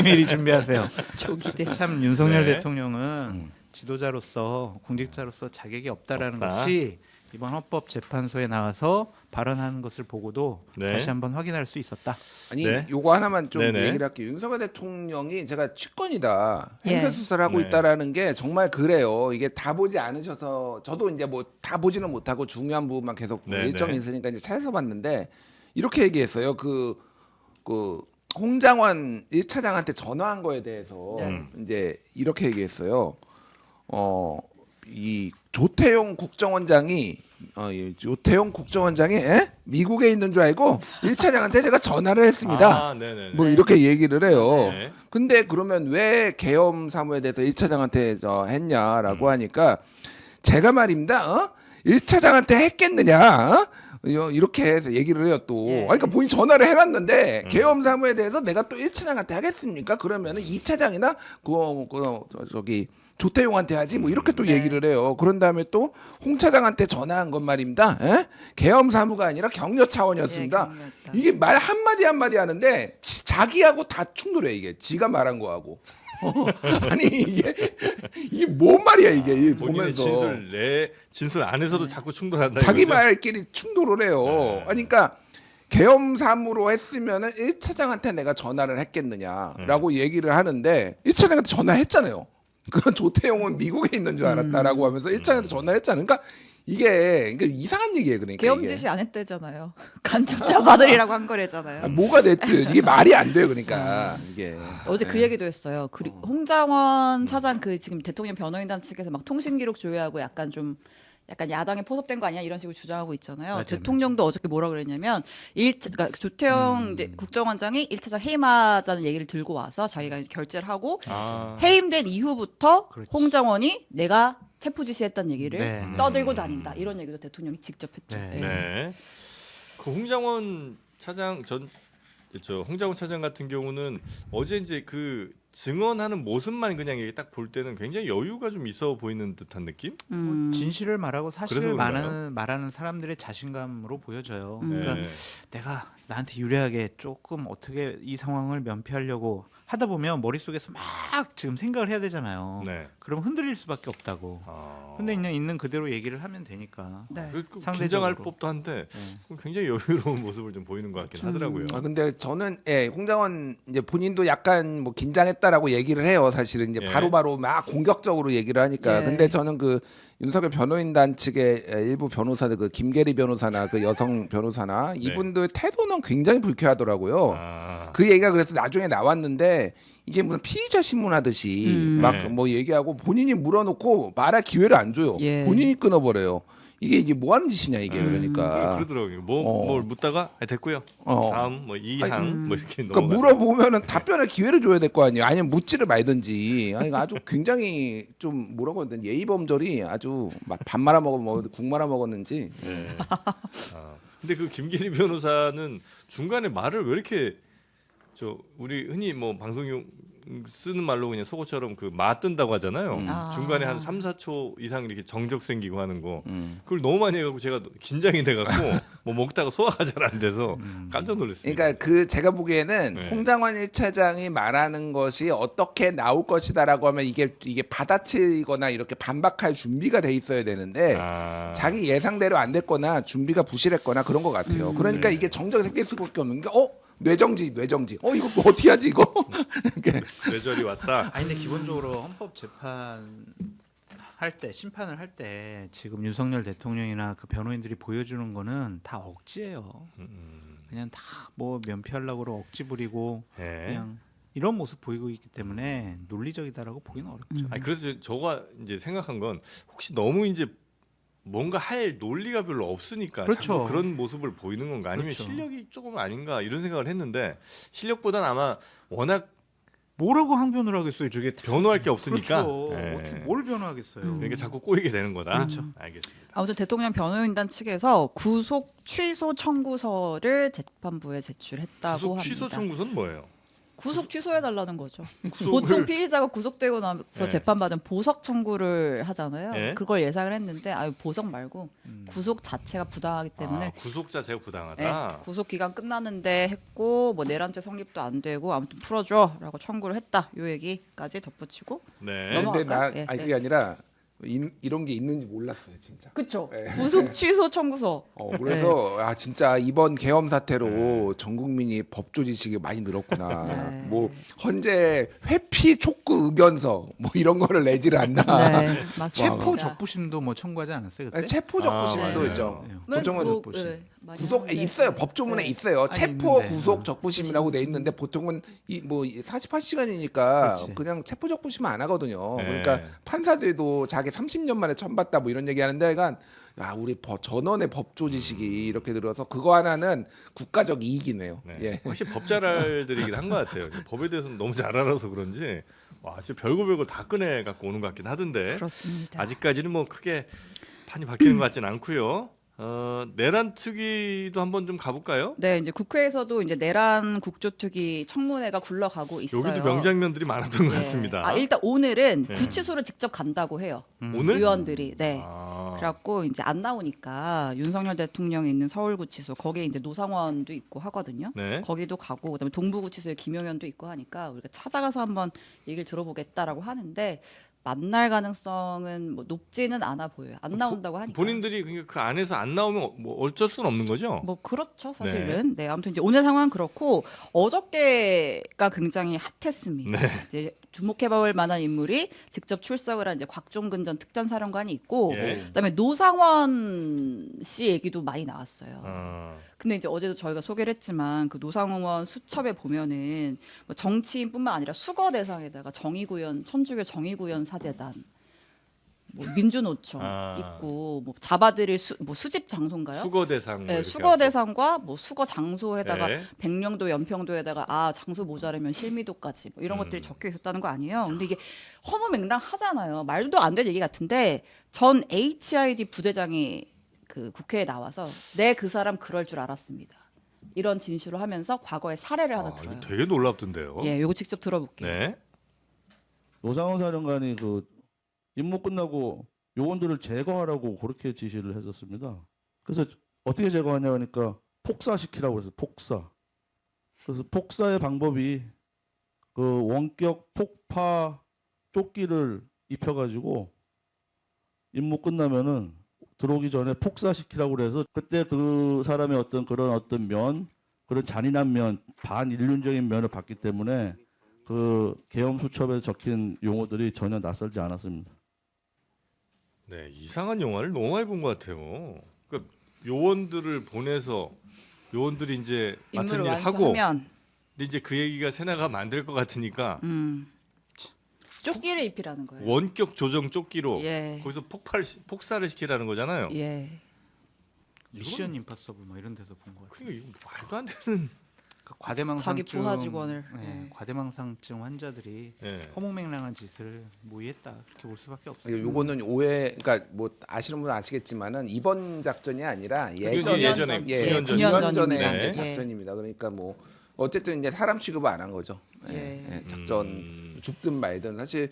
미리 준비하세요. 조기대. 참 윤석열 네. 대통령은 지도자로서 공직자로서 자격이 없다라는 없다. 것이 이번 헌법재판소에 나와서 발언하는 것을 보고도 네. 다시 한번 확인할 수 있었다. 아니 네. 요거 하나만 좀 네네. 얘기를 할게요. 윤석열 대통령이 제가 취권이다 예. 행세 수사를 하고 네. 있다라는 게 정말 그래요. 이게 다 보지 않으셔서 저도 이제 뭐 다 보지는 못하고 중요한 부분만 계속 네네. 일정이 있으니까 이제 찾아서 봤는데 이렇게 얘기했어요. 그 홍장원 1차장한테 전화한 거에 대해서 이제 이렇게 얘기했어요. 이 조태용 국정원장이 미국에 있는 줄 알고 1차장한테 제가 전화를 했습니다. 아, 네네. 뭐 이렇게 얘기를 해요. 네. 근데 그러면 왜 계엄 사무에 대해서 1차장한테 했냐라고 하니까 제가 말입니다. 1차장한테 했겠느냐? 이렇게 해서 얘기를 해요 또. 예. 그러니까 본인 전화를 해놨는데 계엄 사무에 대해서 내가 또 1차장한테 하겠습니까? 그러면은 2차장이나 저기 조태용한테 하지 뭐 이렇게 또 네. 얘기를 해요. 그런 다음에 또 홍 차장한테 전화한 건 말입니다. 에? 계엄 사무가 아니라 격려 차원이었습니다. 예, 격려였다. 이게 말 한마디 한마디 하는데 자기하고 다 충돌해 이게. 지가 말한 거하고. 아니 이게 뭔 말이야 이게 이 본인의 보면서 진술 안에서도 자꾸 충돌한다. 자기 이거죠? 말끼리 충돌을 해요. 네. 그러니까 계엄 사무로 했으면은 1차장한테 내가 전화를 했겠느냐라고 얘기를 하는데 1차장한테 전화를 했잖아요. 그건 조태용은 미국에 있는 줄 알았다라고 하면서 1차장한테 전화를 했잖아요. 그러니까 이게 이상한 얘기예요. 그러니까 계엄 이게. 지시 안 했대잖아요. 간첩자 받으리라고 한 거래잖아요. 뭐가 됐든 이게 말이 안 돼요. 그러니까 이게 어제 그 얘기도 했어요. 그리고 홍장원 차장 그 지금 대통령 변호인단 측에서 막 통신 기록 조회하고 약간 야당에 포섭된 거 아니야 이런 식으로 주장하고 있잖아요. 맞아요, 대통령도 어저께 뭐라 그랬냐면 그러니까 조태영 이제 국정원장이 1차장 해임하자는 얘기를 들고 와서 자기가 이제 결재를 하고 아. 해임된 이후부터 그렇지. 홍장원이 내가 체포 지시했다는 얘기를 네. 떠들고 다닌다 이런 얘기도 대통령이 직접 했죠. 네. 예. 네. 그 홍장원 차장 홍장원 차장 같은 경우는 어제 이제 그 증언하는 모습만 그냥 이렇게 딱 볼 때는 굉장히 여유가 좀 있어 보이는 듯한 느낌? 진실을 말하고 사실을 그래서 그런가요? 말하는 사람들의 자신감으로 보여져요. 음. 그러니까 네. 내가 나한테 유리하게 조금 어떻게 이 상황을 면피하려고 하다 보면 머릿속에서 막 지금 생각을 해야 되잖아요. 네. 그럼 흔들릴 수밖에 없다고. 근데 그냥 있는 그대로 얘기를 하면 되니까. 네. 그 상대적으로. 긴장할 법도 한데 네. 굉장히 여유로운 모습을 좀 보이는 것 같긴 하더라고요. 근데 저는 홍장원 이제 본인도 약간 뭐 긴장했다라고 얘기를 해요. 사실은 이제 예. 바로바로 막 공격적으로 얘기를 하니까. 예. 근데 저는 그 윤석열 변호인단 측의 일부 변호사들 그 김계리 변호사나 그 여성 변호사나 이분들 태도는 굉장히 불쾌하더라고요. 아. 그 얘기가 그래서 나중에 나왔는데 이게 무슨 피의자 신문하듯이 막 네. 뭐 얘기하고 본인이 물어놓고 말할 기회를 안 줘요. 예. 본인이 끊어버려요. 이게 뭐 하는 짓이냐 이게 그러니까. 그러더라고요. 어. 뭘 묻다가 됐고요. 어. 다음 뭐 이항 뭐 이렇게 그러니까 넘어가. 물어보면은 답변할 기회를 줘야 될 거 아니에요. 아니면 묻지를 말든지. 아니 아주 굉장히 좀 뭐라고 해야 되나 예의 범절이 아주 막 밥 말아 먹어 국 말아 먹었는지. 네. 근데 그 김계리 변호사는 중간에 말을 왜 이렇게 우리 흔히 뭐 방송용 쓰는 말로 그냥 속어처럼 그 맞든다고 하잖아요. 아. 중간에 한 3, 4초 이상 이렇게 정적 생기고 하는 거. 그걸 너무 많이 해갖고 제가 긴장이 돼갖고 뭐 먹다가 소화가 잘 안 돼서 깜짝 놀랐습니다. 그러니까 그 제가 보기에는 네. 홍장원 1차장이 말하는 것이 어떻게 나올 것이다라고 하면 이게 받아치거나 이렇게 반박할 준비가 돼 있어야 되는데 자기 예상대로 안 됐거나 준비가 부실했거나 그런 것 같아요. 그러니까 네. 이게 정적이 생길 수밖에 없는 게 뇌정지. 이거 뭐 어떻게 하지 이거? 이렇게. 뇌절이 왔다. 아니 근데 기본적으로 헌법 재판 할 때 심판을 할 때 지금 윤석열 대통령이나 그 변호인들이 보여주는 거는 다 억지예요. 그냥 다 뭐 면피하려고 억지 부리고 네. 그냥 이런 모습 보이고 있기 때문에 논리적이다라고 보기는 어렵죠. 아니 그래서 저가 이제 생각한 건 혹시 너무 이제 뭔가 할 논리가 별로 없으니까 그렇죠. 자꾸 그런 모습을 보이는 건가 아니면 그렇죠. 실력이 조금 아닌가 이런 생각을 했는데 실력보다는 아마 워낙 뭐라고 항변을 하겠어요? 저게 다- 변호할 게 없으니까 그렇죠. 예. 어떻게 뭘 변호하겠어요? 그러니까 자꾸 꼬이게 되는 거다. 그렇죠. 알겠습니다. 아무튼 대통령 변호인단 측에서 구속 취소 청구서를 재판부에 제출했다고 구속 합니다. 취소 청구서는 뭐예요? 구속 취소해달라는 거죠. 구속을- 보통 피의자가 구속되고 나서 네. 재판받은 보석 청구를 하잖아요. 네. 그걸 예상을 했는데 보석 말고 구속 자체가 부당하기 때문에 구속 자체가 네, 부당하다. 구속 기간 끝났는데 했고 뭐 내란죄 성립도 안 되고 아무튼 풀어줘라고 청구를 했다. 요 얘기까지 덧붙이고 네. 넘어- 근데 넘어갈까요? 예, 그게 아니라 이런 게 있는지 몰랐어요 진짜. 그쵸. 네. 구속 취소 청구서. 그래서 진짜 이번 계엄 사태로 전 국민이 법조 지식이 많이 늘었구나. 네. 뭐 헌재 회피 촉구 의견서 뭐 이런 거를 내지를 않나. 네, 맞습니다. 체포 적부심도 뭐 청구하지 않았어요 그때? 체포 적부심도 맞아요. 있죠. 네. 보통은 뭐, 적부심. 네, 많이 구속 하는데. 있어요. 법조문에 네. 있어요. 아니, 체포 있는데. 구속 적부심이라고 돼 있는데 보통은 이 뭐 48시간이니까 그렇지. 그냥 체포 적부심 안 하거든요. 네. 그러니까 판사들도 자기 30년 만에 처음 봤다 뭐 이런 얘기 하는데 그러니까 우리 전원의 법조 지식이 이렇게 들어서 그거 하나는 국가적 이익이네요. 네. 예. 확실히 법잘알들이긴 한 것 같아요. 법에 대해서는 너무 잘 알아서 그런지 와 진짜 별거 다 꺼내 갖고 오는 것 같긴 하던데 그렇습니다. 아직까지는 뭐 크게 판이 바뀌는 것 같지는 않고요. 내란 특위도 한번 좀 가볼까요? 네, 이제 국회에서도 이제 내란 국조특위 청문회가 굴러가고 있어요. 여기도 명장면들이 많았던 것 예. 같습니다. 아, 일단 오늘은 네. 구치소를 직접 간다고 해요. 오늘? 의원들이. 네. 아, 그래갖고 이제 안 나오니까 윤석열 대통령이 있는 서울구치소 거기에 이제 노상원도 있고 하거든요. 네. 거기도 가고 그다음에 동부구치소에 김용현도 있고 하니까 우리가 찾아가서 한번 얘기를 들어보겠다라고 하는데 만날 가능성은 뭐 높지는 않아 보여요. 안 나온다고 하니까. 본인들이 그러니까 그 안에서 안 나오면 뭐 어쩔 수는 없는 거죠? 뭐 그렇죠 사실은. 네. 아무튼 이제 오늘 상황은 그렇고 어저께가 굉장히 핫했습니다. 네. 이제 주목해볼 만한 인물이 직접 출석을 한 이제 곽종근 전 특전사령관이 있고 예. 그다음에 노상원 씨 얘기도 많이 나왔어요. 아, 근데 이제 어제도 저희가 소개를 했지만 그 노상원 수첩에 보면은 뭐 정치인뿐만 아니라 수거 대상에다가 정의구현 천주교 정의구현 사재단 뭐 민주노총 아. 있고 뭐 잡아들일 뭐 수집 장소인가요? 수거 대상. 뭐 네, 이렇게 수거 하고. 대상과 뭐 수거 장소에다가 네. 백령도 연평도에다가 아 장소 모자르면 실미도까지 뭐 이런 것들이 적혀 있었다는 거 아니에요. 근데 이게 허무맹랑하잖아요. 말도 안 되는 얘기 같은데 전 HID 부대장이 그 국회에 나와서 내 그 사람 그럴 줄 알았습니다. 이런 진술을 하면서 과거의 사례를 하나 아, 들어요. 이거 되게 놀랍던데요. 예, 요거 직접 들어볼게요. 네. 노상원 사령관이 그 임무 끝나고 요원들을 제거하라고 그렇게 지시를 했었습니다. 그래서 어떻게 제거하냐 하니까 폭사시키라고 해서 폭사. 그래서 폭사의 방법이 그 원격 폭파 조끼를 입혀가지고 임무 끝나면은 들어오기 전에 폭사시키라고 그래서 그때 그 사람의 어떤 그런 잔인한 면, 반인륜적인 면을 봤기 때문에 그 계엄 수첩에 적힌 용어들이 전혀 낯설지 않았습니다. 네, 이상한 영화를 너무 많이 본 것 같아요. 그러니까 요원들을 보내서 요원들이 이제 맡은 임무를 일 하고, 완수하면 근데 이제 그 얘기가 새나가 만들 것 같으니까 조끼를 입히라는 거예요. 원격 조정 조끼로 예. 거기서 폭사를 시키라는 거잖아요. 예. 미션 임파서블 뭐 이런 데서 본 것 같아요. 그러니까 이거 말도 안 되는. 그 과대망상증, 자기 부하 직원을. 네, 예. 과대망상증 환자들이 네. 허무맹랑한 짓을 모의했다 그렇게 볼 수밖에 없어요. 요거는 오해, 그러니까 뭐 아시는 분은 아시겠지만은 이번 작전이 아니라 그게 예전에 예, 9년 9년 전에 전입니다. 한 예. 작전입니다. 그러니까 뭐 어쨌든 이제 사람 취급을 안 한 거죠. 예, 예. 예, 작전 죽든 말든 사실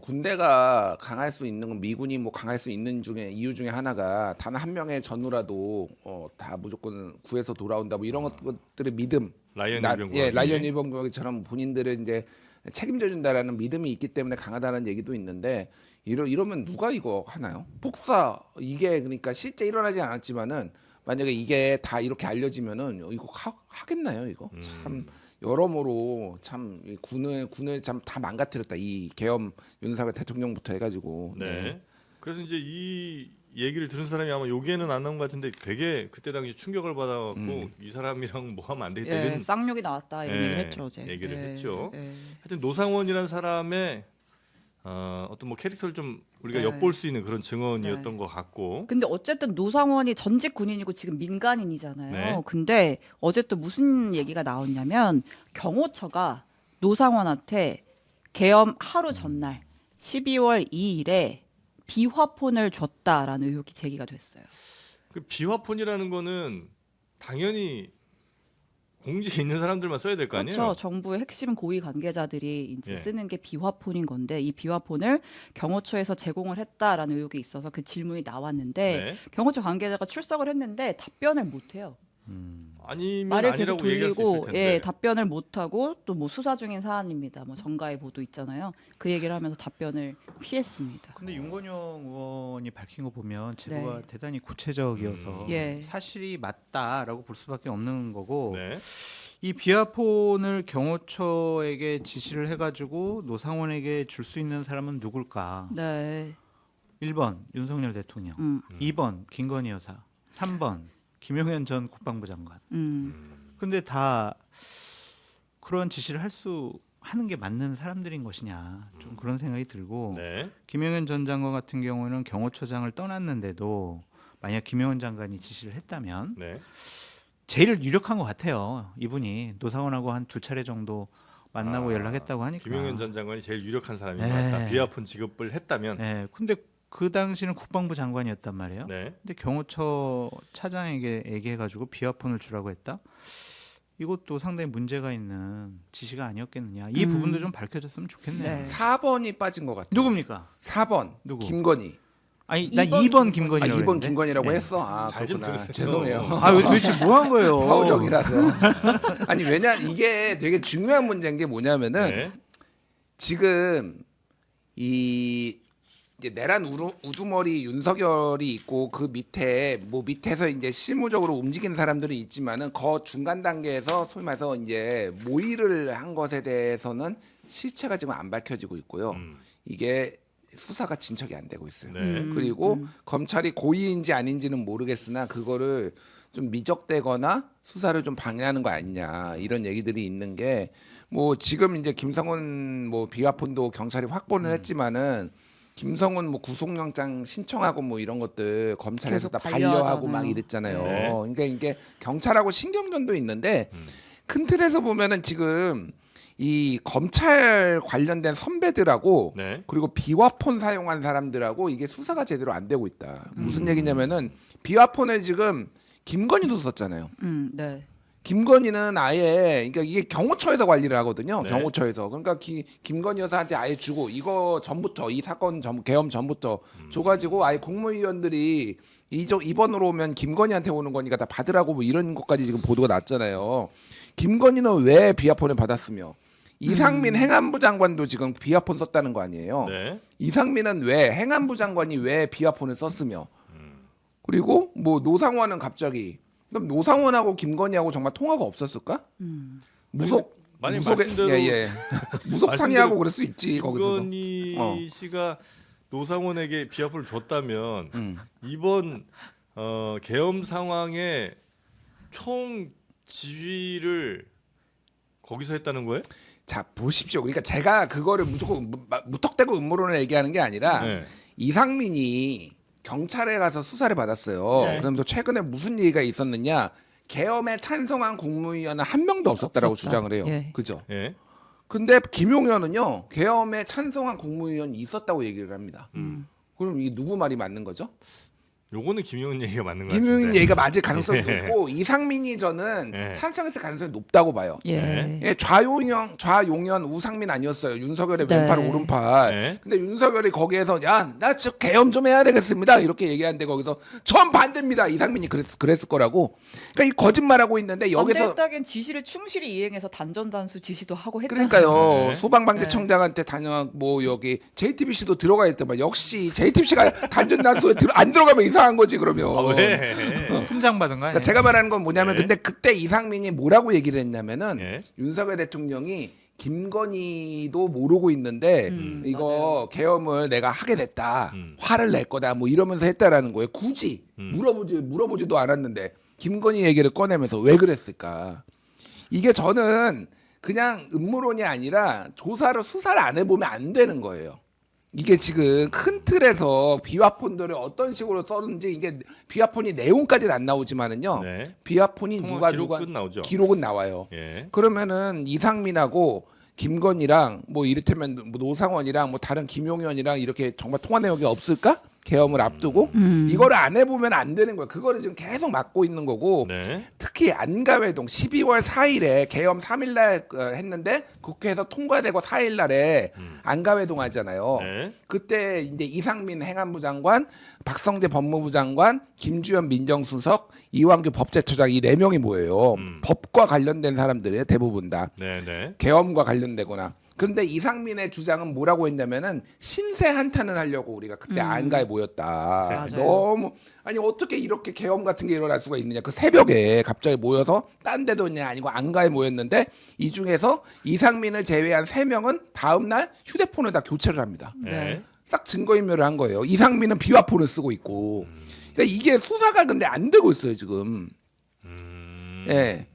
군대가 강할 수 있는 건 미군이 뭐 강할 수 있는 중에 이유 중에 하나가 단 한 명의 전우라도 다 무조건 구해서 돌아온다 뭐 이런 것들의 믿음. 라이언 일병 예, 구하기. 라이언 일병처럼 본인들을 이제 책임져 준다라는 믿음이 있기 때문에 강하다는 얘기도 있는데 이러면 누가 이거 하나요? 폭사 이게 그러니까 실제 일어나지 않았지만은 만약에 이게 다 이렇게 알려지면은 이거 하겠나요? 이거 참 여러모로 참이 군을 참 다 망가뜨렸다. 이 계엄 윤석열 대통령부터 해가지고. 네. 그래서 이제 이 얘기를 들은 사람이 아마 여기에는 안 나온 것 같은데 되게 그때 당시 충격을 받아갖고 이 사람이랑 뭐 하면 안 되겠다 예, 이런 쌍욕이 나왔다 이런 예, 얘기를 했죠 어제. 얘기를 예, 했죠. 예. 하여튼 노상원이라는 사람의 어떤 뭐 캐릭터를 좀 우리가 네. 엿볼 수 있는 그런 증언이었던 네. 것 같고. 근데 어쨌든 노상원이 전직 군인이고 지금 민간인이잖아요. 네. 근데 어제 또 무슨 얘기가 나왔냐면 경호처가 노상원한테 계엄 하루 전날 12월 2일에 비화폰을 줬다라는 의혹이 제기가 됐어요. 그 비화폰이라는 거는 당연히 공지에 있는 사람들만 써야 될 거 아니에요? 그렇죠. 정부의 핵심 고위 관계자들이 이제 예. 쓰는 게 비화폰인 건데 이 비화폰을 경호처에서 제공을 했다라는 의혹이 있어서 그 질문이 나왔는데 네. 경호처 관계자가 출석을 했는데 답변을 못 해요. 아니면 말을 계속 아니라고 얘기할 수 있을 돌리고 텐데. 예, 답변을 못 하고 또 뭐 수사 중인 사안입니다. 뭐 정가의 보도 있잖아요. 그 얘기를 하면서 답변을 피했습니다. 근데 윤건영 의원이 밝힌 거 보면 제도가 네. 대단히 구체적이어서 예. 사실이 맞다라고 볼 수밖에 없는 거고 네. 이 비아폰을 경호처에게 지시를 해가지고 노상원에게 줄 수 있는 사람은 누굴까? 네. 1번 윤석열 대통령, 2번 김건희 여사, 3번 김용현 전 국방부 장관. 근데 다 그런 지시를 하는 게 맞는 사람들인 것이냐 좀 그런 생각이 들고 네. 김용현 전 장관 같은 경우는 경호처장을 떠났는데도 만약 김용현 장관이 지시를 했다면 네. 제일 유력한 것 같아요. 이분이 노상원하고 한 2차례 정도 만나고 아, 연락했다고 하니까. 김용현 전 장관이 제일 유력한 사람인 네. 것 같다. 비화폰 지급을 했다면. 네, 근데 그 당시는 국방부 장관이었단 말이에요. 네. 근데 경호처 차장에게 얘기해가지고 비화폰을 주라고 했다. 이것도 상당히 문제가 있는 지시가 아니었겠느냐. 이 부분도 좀 밝혀졌으면 좋겠네요. 네. 4번이 빠진 것 같아요. 누굽니까? 4번 누구? 김건희. 아니 나 2번 2번 김건희라고 2번 했는데. 김건희라고 네. 했어. 아, 잘좀 그렇구나. 들으세요. 죄송해요. 아 왜 도대체 뭐 한 거예요? 파우정이라서. 아니 왜냐 이게 되게 중요한 문제인 게 뭐냐면은 네. 지금 이 이제 내란 우두머리 윤석열이 있고 그 밑에 뭐 밑에서 이제 실무적으로 움직이는 사람들은 있지만은 그 중간 단계에서 소위 말해서 이제 모의를 한 것에 대해서는 실체가 지금 안 밝혀지고 있고요. 이게 수사가 진척이 안 되고 있어요. 네. 그리고 검찰이 고의인지 아닌지는 모르겠으나 그거를 좀 미적대거나 수사를 좀 방해하는 거 아니냐 이런 얘기들이 있는 게 뭐 지금 이제 김성훈 뭐 비화폰도 경찰이 확보는 했지만은 김성훈 뭐 구속영장 신청하고 뭐 이런 것들 검찰에서 계속 다 반려하고 반려하잖아요. 막 이랬잖아요. 네. 그러니까 이게 경찰하고 신경전도 있는데 큰 틀에서 보면은 지금 이 검찰 관련된 선배들하고 네. 그리고 비화폰 사용한 사람들하고 이게 수사가 제대로 안 되고 있다. 무슨 얘기냐면은 비화폰을 지금 김건희도 썼잖아요. 네. 김건희는 아예 그러니까 이게 경호처에서 관리를 하거든요. 네. 경호처에서. 그러니까 김건희 여사한테 아예 주고 이거 전부터 이 사건 계엄 전부터 줘가지고 아예 국무위원들이 이번으로 오면 김건희한테 오는 거니까 다 받으라고 뭐 이런 것까지 지금 보도가 났잖아요. 김건희는 왜 비화폰을 받았으며 이상민 행안부 장관도 지금 비화폰 썼다는 거 아니에요. 네. 이상민은 왜 행안부 장관이 왜 비화폰을 썼으며 그리고 뭐 노상원은 갑자기 그럼 노상원하고 김건희하고 정말 통화가 없었을까? 무속 만약 무속에- 말씀대로 예. 무속 상의하고 그럴 수 있지 거기서도. 김건희 씨가 노상원에게 비화폰을 줬다면 음. 이번 계엄 상황의 총 지휘를 거기서 했다는 거예요? 자 보십시오. 그러니까 제가 그거를 무조건 무턱대고 음모론을 얘기하는 게 아니라 네. 이상민이 경찰에 가서 수사를 받았어요. 네. 그러면서 최근에 무슨 얘기가 있었느냐? 계엄에 찬성한 국무위원은 한 명도 없었다라고 없었다. 주장을 해요. 예. 그죠? 예. 근데 김용현은요 계엄에 찬성한 국무위원이 있었다고 얘기를 합니다. 그럼 이게 누구 말이 맞는 거죠? 요거는 김용은 얘기가 맞는 거 김용현 같은데. 얘기가 맞을 가능성이 예. 높고 이상민이 저는 예. 찬성했을 가능성이 높다고 봐요. 예. 네. 예, 좌용현, 우상민 아니었어요. 윤석열의 네. 왼팔 오른팔. 네. 근데 윤석열이 거기에서 나 저 계엄 좀 해야 되겠습니다. 이렇게 얘기하는데 거기서 전 반대입니다. 이상민이 그랬을 거라고. 그러니까 이 거짓말하고 있는데 여기서 반대했다긴 지시를 충실히 이행해서 단전단수 지시도 하고 했잖아요. 그러니까요. 네. 소방방재청장한테 뭐 여기 JTBC도 들어가 있더만 역시 JTBC가 단전단소에 안 들어가면 이상한 거지 그러면. 아, 왜? 훈장 받은 거 아니에요? 그러니까 제가 말하는 건 뭐냐면 네. 근데 그때 이상민이 뭐라고 얘기를 했냐면은 네. 윤석열 대통령이 김건희도 모르고 있는데 이거 계엄을 내가 하게 됐다. 화를 낼 거다. 뭐 이러면서 했다라는 거예요. 굳이 물어보지도 않았는데 김건희 얘기를 꺼내면서 왜 그랬을까? 이게 저는 그냥 음모론이 아니라 수사를 안 해보면 안 되는 거예요. 이게 지금 큰 틀에서 비화폰들을 어떤 식으로 썼는지 이게 비화폰이 내용까지는 안 나오지만은요. 네. 비화폰이 통화 누가 기록은 나오죠. 기록은 나와요. 예. 그러면은 이상민하고 김건희랑 뭐 이를테면 뭐 노상원이랑 뭐 다른 김용현이랑 이렇게 정말 통화 내역이 없을까? 계엄을 앞두고 이거를 안 해보면 안 되는 거예요. 그거를 지금 계속 막고 있는 거고 네. 특히 안가회동 12월 4일에 계엄 3일날 했는데 국회에서 통과되고 4일날에 안가회동 하잖아요. 네. 그때 이제 이상민 행안부 장관, 박성재 법무부 장관, 김주현 민정수석, 이완규 법제처장 이 4명이 모여요. 법과 관련된 사람들이에요. 대부분 다. 네. 네. 계엄과 관련되거나. 근데 이상민의 주장은 뭐라고 했냐면은 신세 한탄을 하려고 우리가 그때 안가에 모였다. 맞아요. 너무 아니 어떻게 이렇게 계엄 같은 게 일어날 수가 있느냐. 그 새벽에 갑자기 모여서 딴 데도 그냥 아니고 안가에 모였는데 이 중에서 이상민을 제외한 3명은 다음 날 휴대폰을 다 교체를 합니다. 네. 싹 증거인멸을 한 거예요. 이상민은 비화폰을 쓰고 있고. 그러니까 이게 수사가 근데 안 되고 있어요 지금. 예.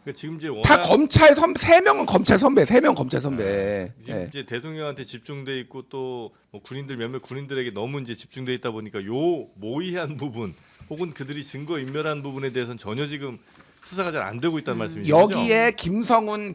그러니까 지금 이제 워낙 다 검찰 3명은 검찰 선배, 3명 검찰 선배. 지금 예. 이제 대통령한테 집중돼 있고 또 뭐 군인들 몇몇 군인들에게 너무 이제 집중돼 있다 보니까 요 모의한 부분 혹은 그들이 증거 인멸한 부분에 대해서는 전혀 지금 수사가 잘 안 되고 있다는 말씀이죠. 여기에 김성훈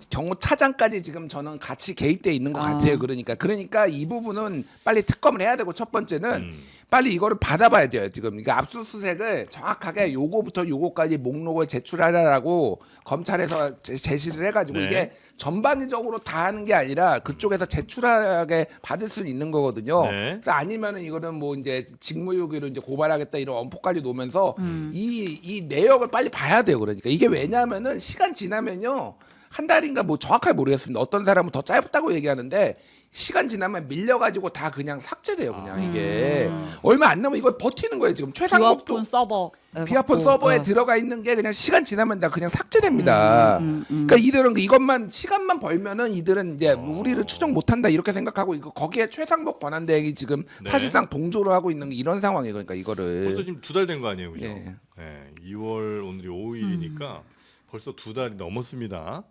경호차장까지 지금 저는 같이 개입돼 있는 것 같아요. 그러니까 이 부분은 빨리 특검을 해야 되고 첫 번째는 빨리 이거를 받아봐야 돼요. 지금 그러니까 압수수색을 정확하게 요거부터 요거까지 목록을 제출하라고 검찰에서 제시를 해가지고 네. 이게 전반적으로 다 하는 게 아니라 그쪽에서 제출하게 받을 수 있는 거거든요. 네. 그래서 아니면은 이거는 뭐 이제 직무유기로 이제 고발하겠다 이런 엄포까지 놓으면서 이 내역을 빨리 봐야 돼요. 그러니까 이게 왜냐하면은 시간 지나면요. 한 달인가 뭐 정확하게 모르겠습니다. 어떤 사람은 더 짧다고 얘기하는데 시간 지나면 밀려가지고 다 그냥 삭제돼요. 그냥 이게 얼마 안 남으면 이거 버티는 거예요. 지금 최상목도 비화폰 서버 비아폰 서버에 들어가 있는 게 그냥 시간 지나면 다 그냥 삭제됩니다. 그러니까 이들은 이것만 시간만 벌면은 이들은 이제 우리를 추정 못한다 이렇게 생각하고 이거 거기에 최상목 권한대행이 지금 네. 사실상 동조를 하고 있는 이런 상황이에요. 그러니까 이거를 벌써 지금 2달 된 거 아니에요, 그죠? 예. 네, 2월 오늘이 5일이니까 벌써 2달이 넘었습니다.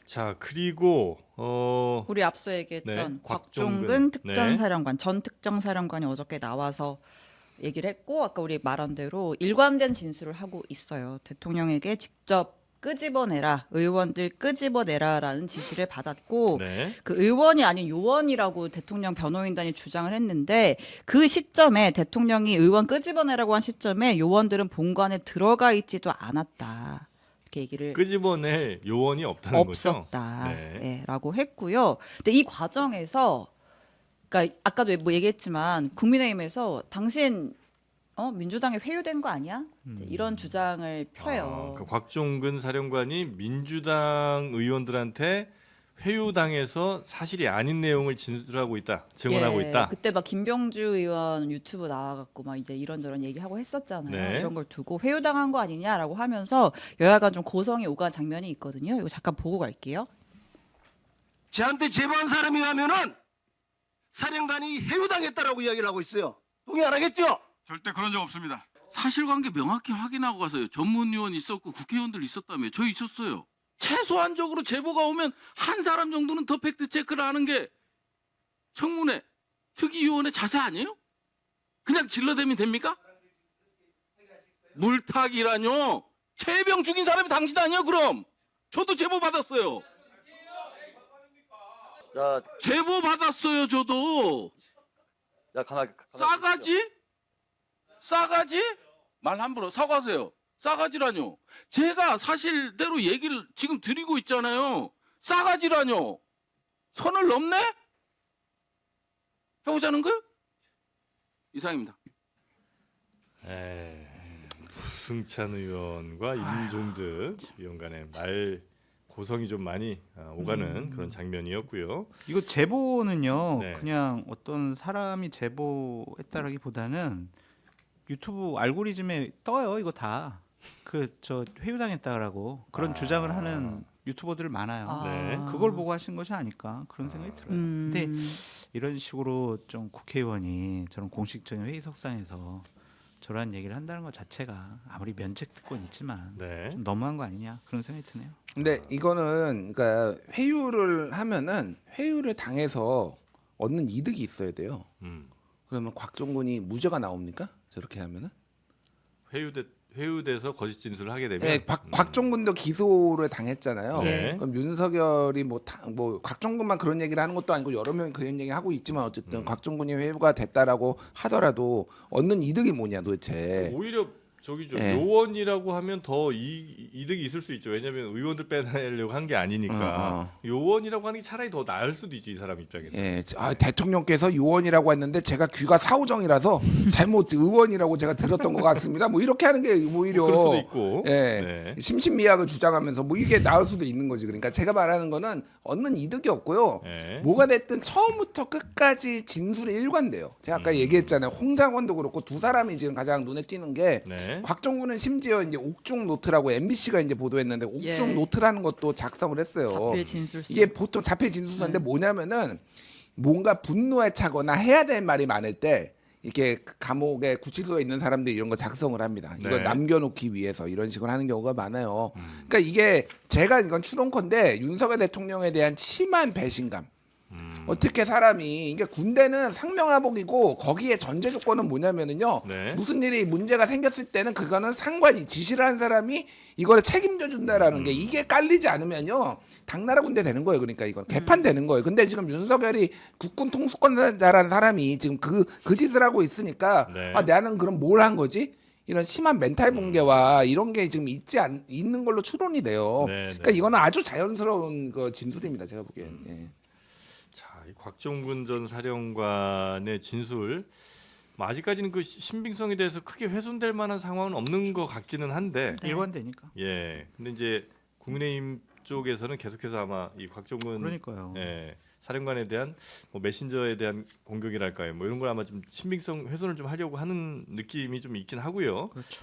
자, 그리고 우리 앞서 얘기했던 네, 곽종근 곽종근. 특전사령관 전 특전사령관이 어저께 나와서 얘기를 했고 아까 우리 말한 대로 일관된 진술을 하고 있어요. 대통령에게 직접 끄집어내라, 의원들 끄집어내라라는 지시를 받았고 네. 그 의원이 아닌 요원이라고 대통령 변호인단이 주장을 했는데 그 시점에 대통령이 의원 끄집어내라고 한 시점에 요원들은 본관에 들어가 있지도 않았다. 이렇게 얘기를 끄집어낼 요원이 없다는 거죠. 없었다. 네. 예, 라고 했고요. 근데 이 과정에서 그러니까 아까도 뭐 얘기했지만 국민의힘에서 당신 민주당에 회유된 거 아니야? 이제 이런 주장을 펴요. 그 곽종근 사령관이 민주당 의원들한테 회유당해서 사실이 아닌 내용을 진술하고 있다, 증언하고 예, 있다. 그때 막 김병주 의원 유튜브 나와갖고 막 이제 이런저런 얘기하고 했었잖아요. 네. 이런 걸 두고 회유당한 거 아니냐라고 하면서 여야가 좀 고성이 오간 장면이 있거든요. 이거 잠깐 보고 갈게요. 저한테 제보한 사람이 가면은 사령관이 해유당했다라고 이야기를 하고 있어요. 동의 안 하겠죠? 절대 그런 적 없습니다. 사실관계 명확히 확인하고 가서요. 전문위원 있었고 국회의원들 있었다며. 저 있었어요. 최소한적으로 제보가 오면 한 사람 정도는 더 팩트 체크를 하는 게 청문회 특위위원회 자세 아니에요? 그냥 질러대면 됩니까? 물타기라뇨. 최혜병 죽인 사람이 당신 아니에요? 그럼 저도 제보 받았어요. 자, 제보 받았어요. 저도. 가만히 싸가지? 말 함부로 사과하세요. 싸가지라뇨. 제가 사실대로 얘기를 지금 드리고 있잖아요. 싸가지라뇨. 선을 넘네? 해보자는 거요? 이상입니다. 부승찬 의원과 임종득 의원 간의 말 고성이 좀 많이 오가는 그런 장면이었고요. 이거 제보는요. 네. 그냥 어떤 사람이 제보했다라기보다는 유튜브 알고리즘에 떠요. 이거 다. 그 저 회유당했다라고 그런 주장을 하는 유튜버들 많아요. 네. 그걸 보고 하신 것이 아닐까 그런 생각이 들어요. 근데 이런 식으로 좀 국회의원이 저런 공식적인 회의석상에서 저런 얘기를 한다는 것 자체가 아무리 면책 특권 있지만 네. 좀 너무한 거 아니냐 그런 생각이 드네요. 근데 이거는 그러니까 회유를 하면은 회유를 당해서 얻는 이득이 있어야 돼요. 그러면 곽종근이 무죄가 나옵니까? 저렇게 하면은? 회유돼서 거짓 진술을 하게 되면 네, 곽종근도 기소를 당했잖아요. 네. 그럼 윤석열이 뭐 곽종근만 그런 얘기를 하는 것도 아니고 여러 명이 그런 얘기 하고 있지만 어쨌든 곽종근이 회유가 됐다라고 하더라도 얻는 이득이 뭐냐 도대체. 오히려 저기죠. 네. 요원이라고 하면 더 이득이 있을 수 있죠. 왜냐하면 의원들 빼내려고 한 게 아니니까. 요원이라고 하는 게 차라리 더 나을 수도 있지 이 사람 입장에서. 예, 대통령께서 요원이라고 했는데 제가 귀가 사우정이라서 잘못 의원이라고 제가 들었던 것 같습니다. 뭐 이렇게 하는 게 오히려 그럴 수도 있고. 예, 네. 심신미약을 주장하면서 뭐 이게 나을 수도 있는 거지. 그러니까 제가 말하는 거는 얻는 이득이 없고요. 네. 뭐가 됐든 처음부터 끝까지 진술이 일관돼요. 제가 아까 얘기했잖아요. 홍장원도 그렇고 두 사람이 지금 가장 눈에 띄는 게 네. 곽종근은 심지어 이제 옥중 노트라고 MBC가 이제 보도했는데 옥중 예. 노트라는 것도 작성을 했어요. 자필 진술서. 이게 보통 자필 진술서인데 뭐냐면은 뭔가 분노에 차거나 해야 될 말이 많을 때 이렇게 감옥에 구치소에 있는 사람들이 이런 거 작성을 합니다. 이걸 네. 남겨놓기 위해서 이런 식으로 하는 경우가 많아요. 그러니까 이게 제가 이건 추론컨대 윤석열 대통령에 대한 심한 배신감. 어떻게 사람이 이게 군대는 상명하복이고 거기에 전제 조건은 뭐냐면은요. 네. 무슨 일이 문제가 생겼을 때는 그거는 상관이 지시를 한 사람이 이거를 책임져 준다라는 게 이게 깔리지 않으면요. 당나라 군대 되는 거예요. 그러니까 이건 개판되는 거예요. 근데 지금 윤석열이 국군 통수권자라는 사람이 지금 그 짓을 하고 있으니까 네. 아, 나는 그럼 뭘 한 거지? 이런 심한 멘탈 붕괴와 이런 게 지금 있는 걸로 추론이 돼요. 네, 그러니까 네. 이거는 아주 자연스러운 그 진술입니다. 제가 보기엔. 예. 자, 이 곽종근 전 사령관의 진술 뭐 아직까지는 그 신빙성에 대해서 크게 훼손될 만한 상황은 없는 것 같기는 한데 네. 일관되니까. 예. 근데 이제 국민의힘 쪽에서는 계속해서 아마 이 곽종근 그러니까요. 예, 사령관에 대한 뭐 메신저에 대한 공격이랄까요, 뭐 이런 걸 아마 좀 신빙성 훼손을 좀 하려고 하는 느낌이 좀 있긴 하고요. 그렇죠.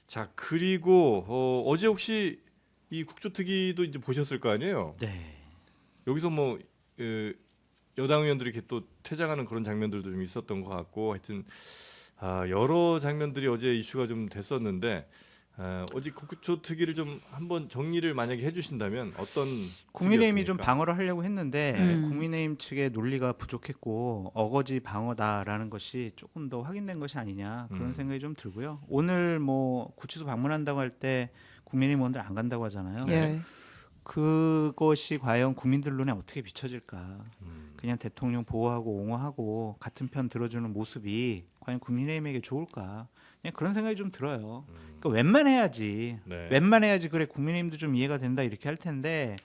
자, 그리고 어제 혹시 이 국조특위도 이제 보셨을 거 아니에요. 네. 여기서 뭐 여당 의원들이 이렇게 또 퇴장하는 그런 장면들도 좀 있었던 것 같고, 하여튼 여러 장면들이 어제 이슈가 좀 됐었는데. 어제 국조특위를 좀 한번 정리를 만약에 해주신다면 어떤 국민의힘이 좀 특위였습니까? 방어를 하려고 했는데 음. 국민의힘 측의 논리가 부족했고 어거지 방어다라는 것이 조금 더 확인된 것이 아니냐 그런 생각이 좀 들고요. 오늘 뭐 구치소 방문한다고 할 때 국민의힘 의원들 안 간다고 하잖아요. 예. 그것이 과연 국민들 눈에 어떻게 비춰질까? 음. 그냥 대통령 보호하고 옹호하고 같은 편 들어주는 모습이 과연 국민의힘에게 좋을까? 그냥 그런 생각이 좀 들어요. 그러니까 웬만해야지. 네. 웬만해야지 그래 국민의힘도 좀 이해가 된다 이렇게 할 텐데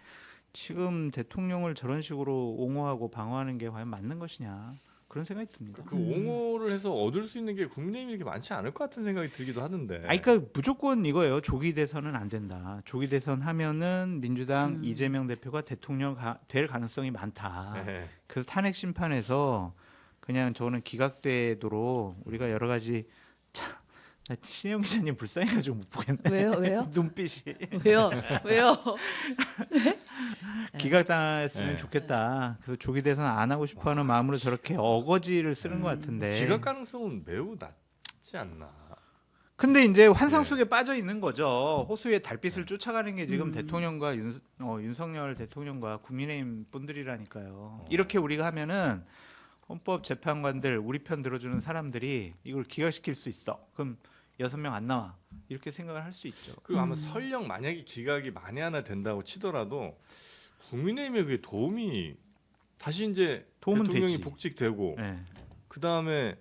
지금 대통령을 저런 식으로 옹호하고 방어하는 게 과연 맞는 것이냐 그런 생각이 듭니다. 그 옹호를 해서 얻을 수 있는 게 국민의힘이 이렇게 많지 않을 것 같은 생각이 들기도 하는데. 그러니까 무조건 이거예요. 조기 대선은 안 된다. 조기 대선 하면은 민주당 이재명 대표가 대통령 될 가능성이 많다. 네. 그래서 탄핵 심판에서 그냥 저는 기각되도록 우리가 여러 가지 나 신영 기자님 불쌍해가지고 못 보겠네. 왜요? 눈빛이 왜요? 기각당했으면 네. 좋겠다. 그래서 조기 대선 안 하고 싶어하는 마음으로 저렇게 어거지를 쓰는 것 같은데. 지각 가능성은 매우 낮지 않나. 근데 이제 환상 네. 속에 빠져 있는 거죠. 호수의 달빛을 쫓아가는 게 지금 대통령과 윤석열 대통령과 국민의힘 분들이라니까요. 이렇게 우리가 하면은 헌법 재판관들 우리 편 들어주는 사람들이 이걸 기각시킬 수 있어. 그럼 6명 안 나와. 이렇게 생각을 할 수 있죠. 그리고 아마 설령 만약에 기각이 만에 하나 된다고 치더라도 국민의힘에 그게 도움이 다시 이제 도움은 대통령이 되지. 복직되고 네. 그 다음에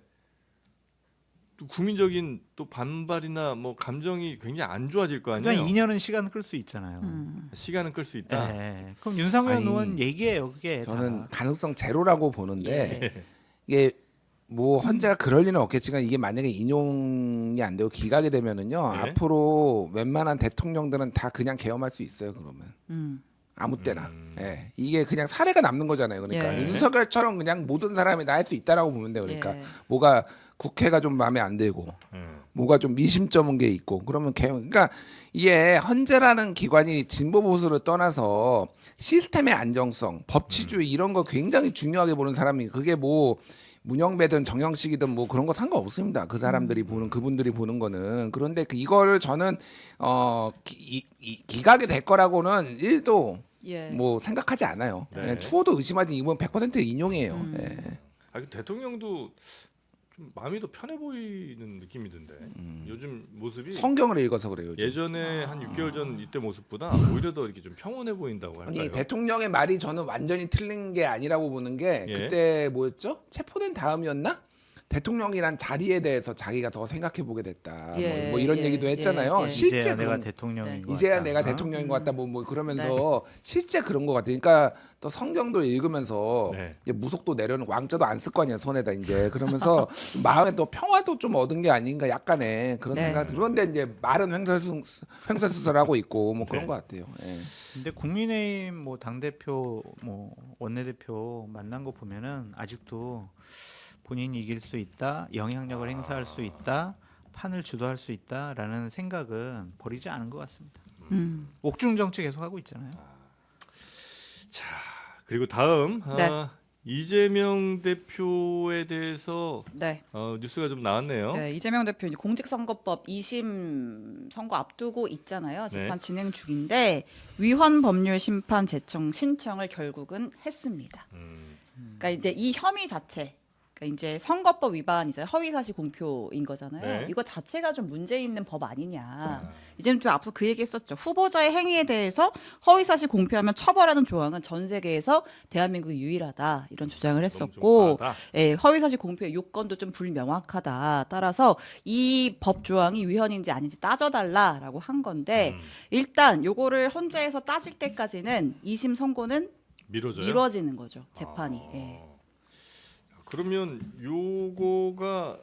또 국민적인 또 반발이나 뭐 감정이 굉장히 안 좋아질 거 그냥 아니에요. 2년은 시간 끌 수 있잖아요. 시간은 끌 수 있다. 네. 그럼 윤상현 아니, 의원 얘기예요. 그게 저는 다. 가능성 제로라고 보는데 예. 이게 뭐 헌재가 그럴 리는 없겠지만 이게 만약에 인용이 안 되고 기각이 되면은요 네. 앞으로 웬만한 대통령들은 다 그냥 계엄할 수 있어요. 그러면 아무 때나. 예. 이게 그냥 사례가 남는 거잖아요. 그러니까 예. 윤석열처럼 그냥 모든 사람이 다 할 수 있다라고 보면 돼요. 그러니까 예. 뭐가 국회가 좀 마음에 안 들고 뭐가 좀 미심쩍은 게 있고 그러면 개헌. 그러니까 이게 헌재라는 기관이 진보 보수를 떠나서 시스템의 안정성, 법치주의 이런 거 굉장히 중요하게 보는 사람이 그게 뭐 문영배든 정영식이든 뭐 그런 거 상관없습니다. 그 사람들이 보는 그분들이 보는 거는. 그런데 이거를 저는 기각이 될 거라고는 1도 예. 뭐 생각하지 않아요. 네. 예, 추호도 의심하지 이번 100% 인용이에요. 예. 그 대통령도 좀 마음이 더 편해 보이는 느낌이 든데 요즘 모습이 성경을 읽어서 그래요. 요즘. 예전에 한 6개월 전 이때 모습보다 오히려 더 이렇게 좀 평온해 보인다고 할까요? 아니 대통령의 말이 저는 완전히 틀린 게 아니라고 보는 게 예. 그때 뭐였죠? 체포된 다음이었나? 대통령이란 자리에 대해서 자기가 더 생각해 보게 됐다. 예, 뭐 이런 예, 얘기도 예, 했잖아요. 예. 실제 이제야 내가 그런 대통령인 네. 것 이제야 같다. 내가 대통령인 것 같다. 뭐 그러면서 실제 그런 것 같아. 그러니까 또 성경도 읽으면서 네. 이제 무속도 내려는 왕자도 안 쓸 거 아니야 손에다 이제 그러면서 마음에 또 평화도 좀 얻은 게 아닌가 약간의 그런 네. 생각. 그런데 이제 말은 횡설수설하고 있고 뭐 그런 네. 것 같아요. 예. 근데 국민의힘 뭐 당 대표 뭐 원내대표 만난 거 보면은 아직도 본인이 이길 수 있다, 영향력을 행사할 수 있다, 판을 주도할 수 있다라는 생각은 버리지 않은 것 같습니다. 옥중 정치 계속 하고 있잖아요. 자, 그리고 다음 네. 이재명 대표에 대해서 네. 뉴스가 좀 나왔네요. 네, 이재명 대표 이제 공직선거법 2심 선고 앞두고 있잖아요. 재판 네. 진행 중인데 위헌 법률 심판 제청 신청을 결국은 했습니다. 그러니까 이제 이 혐의 자체, 그러니까 이제 선거법 위반이죠. 허위사실 공표인 거잖아요. 네. 이거 자체가 좀 문제 있는 법 아니냐. 이재명 대표 앞서 그 얘기했었죠. 후보자의 행위에 대해서 허위사실 공표하면 처벌하는 조항은 전 세계에서 대한민국이 유일하다 이런 주장을 너무 했었고, 좀 과하다. 예, 허위사실 공표의 요건도 좀 불명확하다. 따라서 이 법 조항이 위헌인지 아닌지 따져달라라고 한 건데 일단 요거를 헌재에서 따질 때까지는 2심 선고는 미뤄져요. 미뤄지는 거죠. 재판이. 아. 예. 그러면 요거가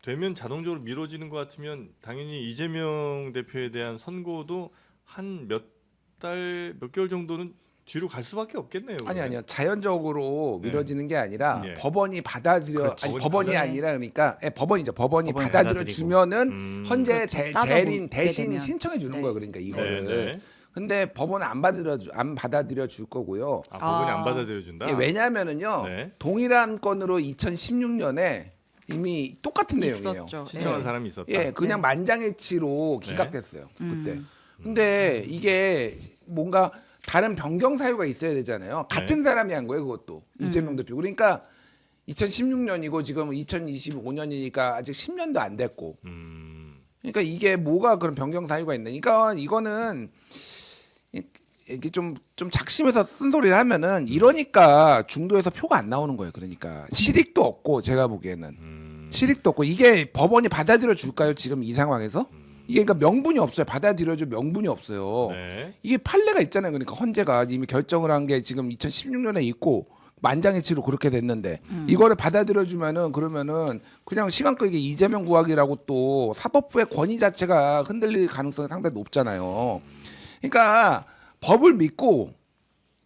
되면 자동적으로 미뤄지는 것 같으면 당연히 이재명 대표에 대한 선고도 한 몇 개월 정도는 뒤로 갈 수밖에 없겠네요. 그러면. 아니요. 자연적으로 네. 미뤄지는 게 아니라 예. 법원이 받아들여 그렇죠. 아니 법원이 법원이 받아들여. 아니라 그러니까 법원이죠. 법원이 법원이 받아들여 받아들이고. 주면은 헌재 그렇죠. 따져보게 대신 되면. 신청해 주는 네. 거예요. 그러니까 네, 이거를. 네. 근데 법원은 안 받아들여 줄 거고요. 법원이 아. 안 받아들여 준다. 이게 왜냐하면은요. 네. 동일한 건으로 2016년에 이미 똑같은 내용이에요. 있었죠. 신청한 예. 사람이 있었다. 예, 그냥 네. 만장일치로 기각됐어요. 그때. 음. 근데 이게 뭔가 다른 변경 사유가 있어야 되잖아요. 같은 사람이 한 거예요, 그것도. 이재명 대표. 그러니까 2016년이고 지금 2025년이니까 아직 10년도 안 됐고. 그러니까 이게 뭐가 그런 변경 사유가 있나? 그러니까 이거는 이게 좀 작심해서 쓴소리를 하면은 이러니까 중도에서 표가 안 나오는 거예요. 그러니까 실익도 없고 제가 보기에는 실익도 없고 이게 법원이 받아들여 줄까요? 지금 이 상황에서? 이게 그러니까 명분이 없어요. 받아들여줄 명분이 없어요. 네. 이게 판례가 있잖아요. 그러니까 헌재가 이미 결정을 한 게 지금 2016년에 있고 만장일치로 그렇게 됐는데 이거를 받아들여주면은 그러면은 그냥 시간 끌기 이재명 구하기라고 또 사법부의 권위 자체가 흔들릴 가능성이 상당히 높잖아요. 그러니까 법을 믿고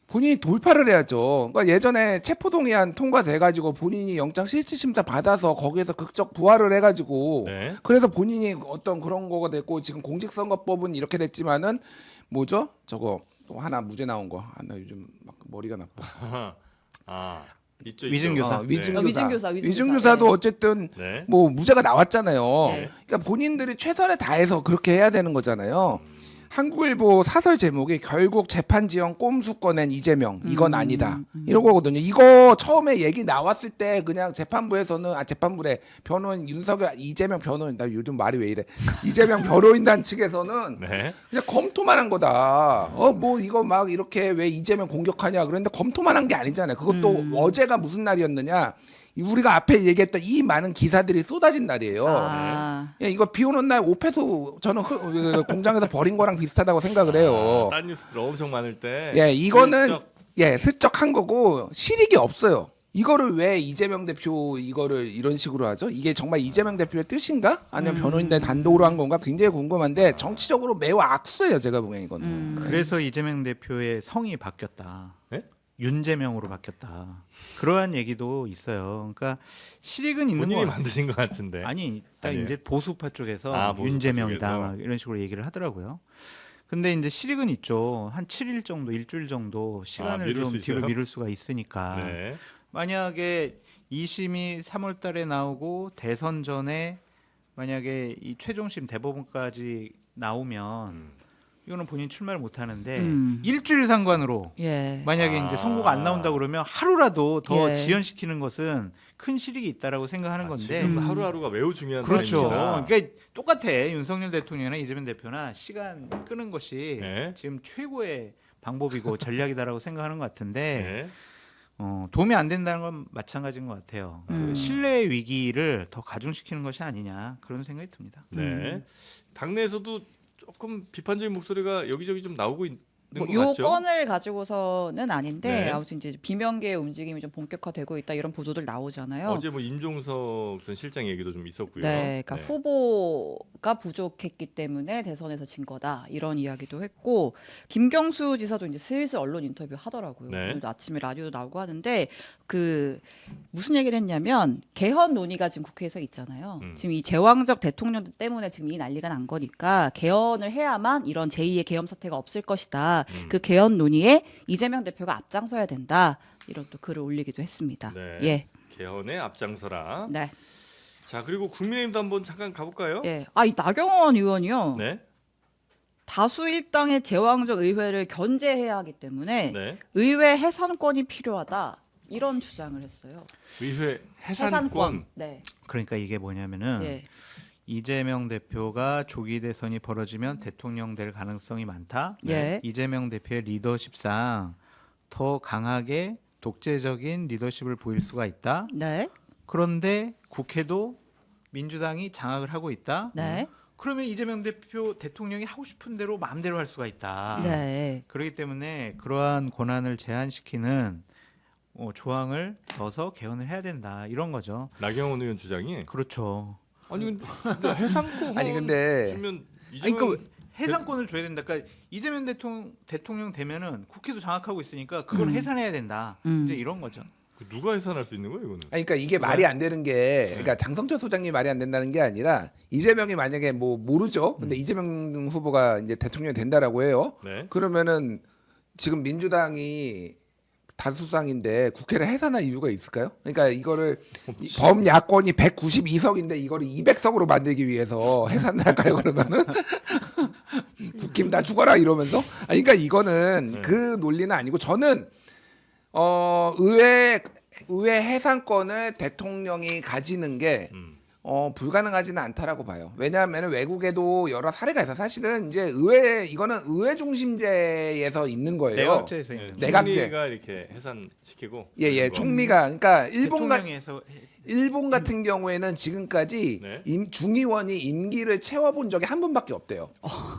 본인이 돌파를 해야죠. 그러니까 예전에 체포동의안 통과돼가지고 본인이 영장 실질심사 받아서 거기에서 극적 부활을 해가지고 네. 그래서 본인이 어떤 그런 거가 됐고 지금 공직선거법은 이렇게 됐지만은 뭐죠? 저거 또 하나 무죄 나온 거. 아, 나 요즘 막 머리가 나빠. 아, 있죠. 위증교사. 위증교사. 위증교사. 위증교사도 네. 어쨌든 네. 뭐 무죄가 나왔잖아요. 네. 그러니까 본인들이 최선을 다해서 그렇게 해야 되는 거잖아요. 한국일보 사설 제목이 결국 재판 지연 꼼수 꺼낸 이재명 이건 아니다 이런 거거든요. 이거 처음에 얘기 나왔을 때 그냥 재판부에서는 재판부래 변호인 윤석열 이재명 변호인 나 요즘 말이 왜 이래 이재명 변호인단 측에서는 네. 그냥 검토만 한 거다. 뭐 이거 막 이렇게 왜 이재명 공격하냐 그런데 검토만 한 게 아니잖아요. 그것도 어제가 무슨 날이었느냐? 우리가 앞에 얘기했던 이 많은 기사들이 쏟아진 날이에요. 아. 예, 이거 비 오는 날 오페소 저는 공장에서 버린 거랑 비슷하다고 생각을 해요. 딴 뉴스들 엄청 많을 때. 예, 이거는 슬쩍. 슬쩍 한 거고 실익이 없어요. 이거를 왜 이재명 대표 이거를 이런 식으로 하죠? 이게 정말 이재명 대표의 뜻인가? 아니면 변호인단 단독으로 한 건가? 굉장히 궁금한데 정치적으로 매우 악수예요. 제가 보기엔 이거는. 그래서 이재명 대표의 성이 바뀌었다. 네? 윤재명으로 바뀌었다. 그러한 얘기도 있어요. 그러니까 실익은 있는 본인이 거 만드신 것 같은데. 아니, 딱 아니에요? 이제 보수파 쪽에서 보수파 윤재명이다 쪽에서. 막 이런 식으로 얘기를 하더라고요. 근데 이제 실익은 있죠. 한 7일 정도, 일주일 정도 시간을 미룰 좀 수 뒤로 있어요? 미룰 수가 있으니까. 네. 만약에 2심이 3월 달에 나오고 대선 전에 만약에 이 최종심 대법원까지 나오면 이거는 본인 출마를 못 하는데 일주일 상관으로 예. 만약에 이제 선고가 안 나온다 그러면 하루라도 더 예. 지연시키는 것은 큰 실익이 있다라고 생각하는 건데 지금 하루하루가 매우 중요한 그렇죠. 타임입니다. 그러니까 똑같아. 윤석열 대통령이나 이재명 대표나 시간 끄는 것이 네. 지금 최고의 방법이고 전략이다라고 생각하는 것 같은데 네. 도움이 안 된다는 건 마찬가지인 것 같아요. 그 신뢰 위기를 더 가중시키는 것이 아니냐 그런 생각이 듭니다. 네. 당내에서도 조금 비판적인 목소리가 여기저기 좀 나오고 있는 것 요 같죠. 건을 가지고서는 아닌데 네. 아무튼 이제 비명계의 움직임이 좀 본격화되고 있다 이런 보도들 나오잖아요. 어제 뭐 임종석 전 실장 얘기도 좀 있었고요. 네, 그러니까 후보가 부족했기 때문에 대선에서 진 거다 이런 이야기도 했고 김경수 지사도 이제 슬슬 언론 인터뷰 하더라고요. 네. 오늘도 아침에 라디오도 나오고 하는데 그 무슨 얘기를 했냐면 개헌 논의가 지금 국회에서 있잖아요. 지금 이 제왕적 대통령 때문에 지금 이 난리가 난 거니까 개헌을 해야만 이런 제2의 계엄 사태가 없을 것이다. 그 개헌 논의에 이재명 대표가 앞장서야 된다. 이런 또 글을 올리기도 했습니다. 네. 예, 개헌에 앞장서라. 네, 자 그리고 국민의힘도 한번 잠깐 가볼까요? 예. 이 나경원 의원이요. 네. 다수 일당의 제왕적 의회를 견제해야 하기 때문에 네. 의회 해산권이 필요하다 이런 주장을 했어요. 의회 해산권. 네. 그러니까 이게 뭐냐면은 예. 이재명 대표가 조기 대선이 벌어지면 대통령 될 가능성이 많다. 예. 이재명 대표의 리더십상 더 강하게 독재적인 리더십을 보일 수가 있다. 네. 그런데 국회도 민주당이 장악을 하고 있다. 네. 그러면 이재명 대표 대통령이 하고 싶은 대로 마음대로 할 수가 있다. 네. 그렇기 때문에 그러한 권한을 제한시키는 조항을 넣어서 개헌을 해야 된다. 이런 거죠. 나경원 의원 주장이. 그렇죠. 아니 근데 해산권 아니, 근데- 주면 아니, 이재명 그러니까 해산권을 줘야 된다. 그러니까 이재명 대통령 되면은 국회도 장악하고 있으니까 그걸 해산해야 된다. 이제 이런 거죠. 누가 해산할 수 있는 거예요 이거는? 아니, 그러니까 이게 말이 안 되는 게, 그러니까 장성철 소장님이 말이 안 된다는 게 아니라 이재명이 만약에 뭐 모르죠. 근데 이재명 후보가 이제 대통령이 된다라고 해요. 네. 그러면은 지금 민주당이 다수당인데 국회를 해산할 이유가 있을까요? 그러니까 이거를 범야권이 192석인데 이거를 200석으로 만들기 위해서 해산을 할까요? 그러면은 국힘 다 죽어라 이러면서? 그러니까 이거는 네. 그 논리는 아니고 저는 의회 해산권을 대통령이 가지는 게 불가능하지는 않다라고 봐요. 왜냐하면 외국에도 여러 사례가 있어. 사실은 이제 이거는 의회 중심제에서 있는 거예요. 내각제에서 네, 있는 내각제. 총리가 이렇게 해산시키고. 예, 그리고 총리가 그러니까 대통령에서 일본 같은 경우에는 지금까지 네. 중의원이 임기를 채워본 적이 한 번밖에 없대요.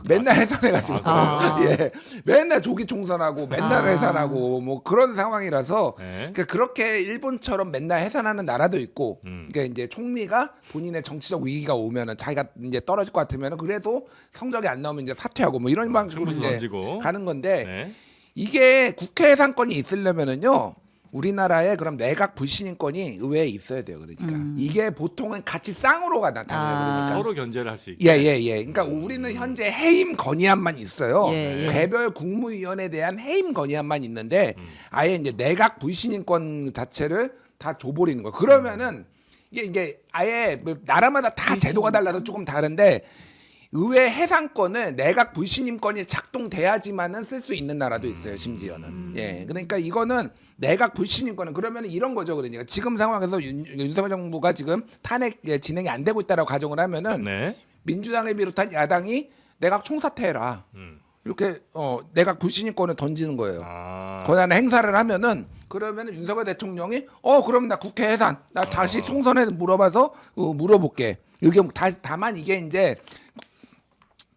맨날 해산해가지고 아. 예, 맨날 조기 총선하고 맨날 아. 해산하고 뭐 그런 상황이라서 네. 그러니까 그렇게 일본처럼 맨날 해산하는 나라도 있고 음. 그러니까 이제 총리가 본인의 정치적 위기가 오면은 자기가 이제 떨어질 것 같으면은 그래도 성적이 안 나오면 이제 사퇴하고 뭐 이런 방식으로 승부수 이제 던지고. 가는 건데 네. 이게 국회 해산권이 있으려면은요. 우리나라에 그럼 내각 불신임권이 의회에 있어야 돼요. 그러니까 이게 보통은 같이 쌍으로가 나타나요. 그러니까 서로 견제를 할 수 있게. 예예예. 그러니까 우리는 현재 해임 건의안만 있어요. 예, 예. 개별 국무위원에 대한 해임 건의안만 있는데 아예 이제 내각 불신임권 자체를 다 줘버리는 거예요. 그러면은 이게 아예 뭐 나라마다 다 제도가 달라서 조금 다른데. 의회 해산권을 내각 불신임권이 작동돼야지만은 쓸 수 있는 나라도 있어요. 심지어는. 예, 그러니까 이거는 내각 불신임권은 그러면 이런 거죠. 그러니까 지금 상황에서 윤석열 정부가 지금 탄핵 진행이 안 되고 있다라고 가정을 하면은 네. 민주당을 비롯한 야당이 내각 총사퇴해라. 이렇게 내각 불신임권을 던지는 거예요. 아. 권한을 행사를 하면은 그러면은 윤석열 대통령이 그럼 나 국회 해산, 나 다시 총선에 물어봐서 물어볼게. 의견 다만 이게 이제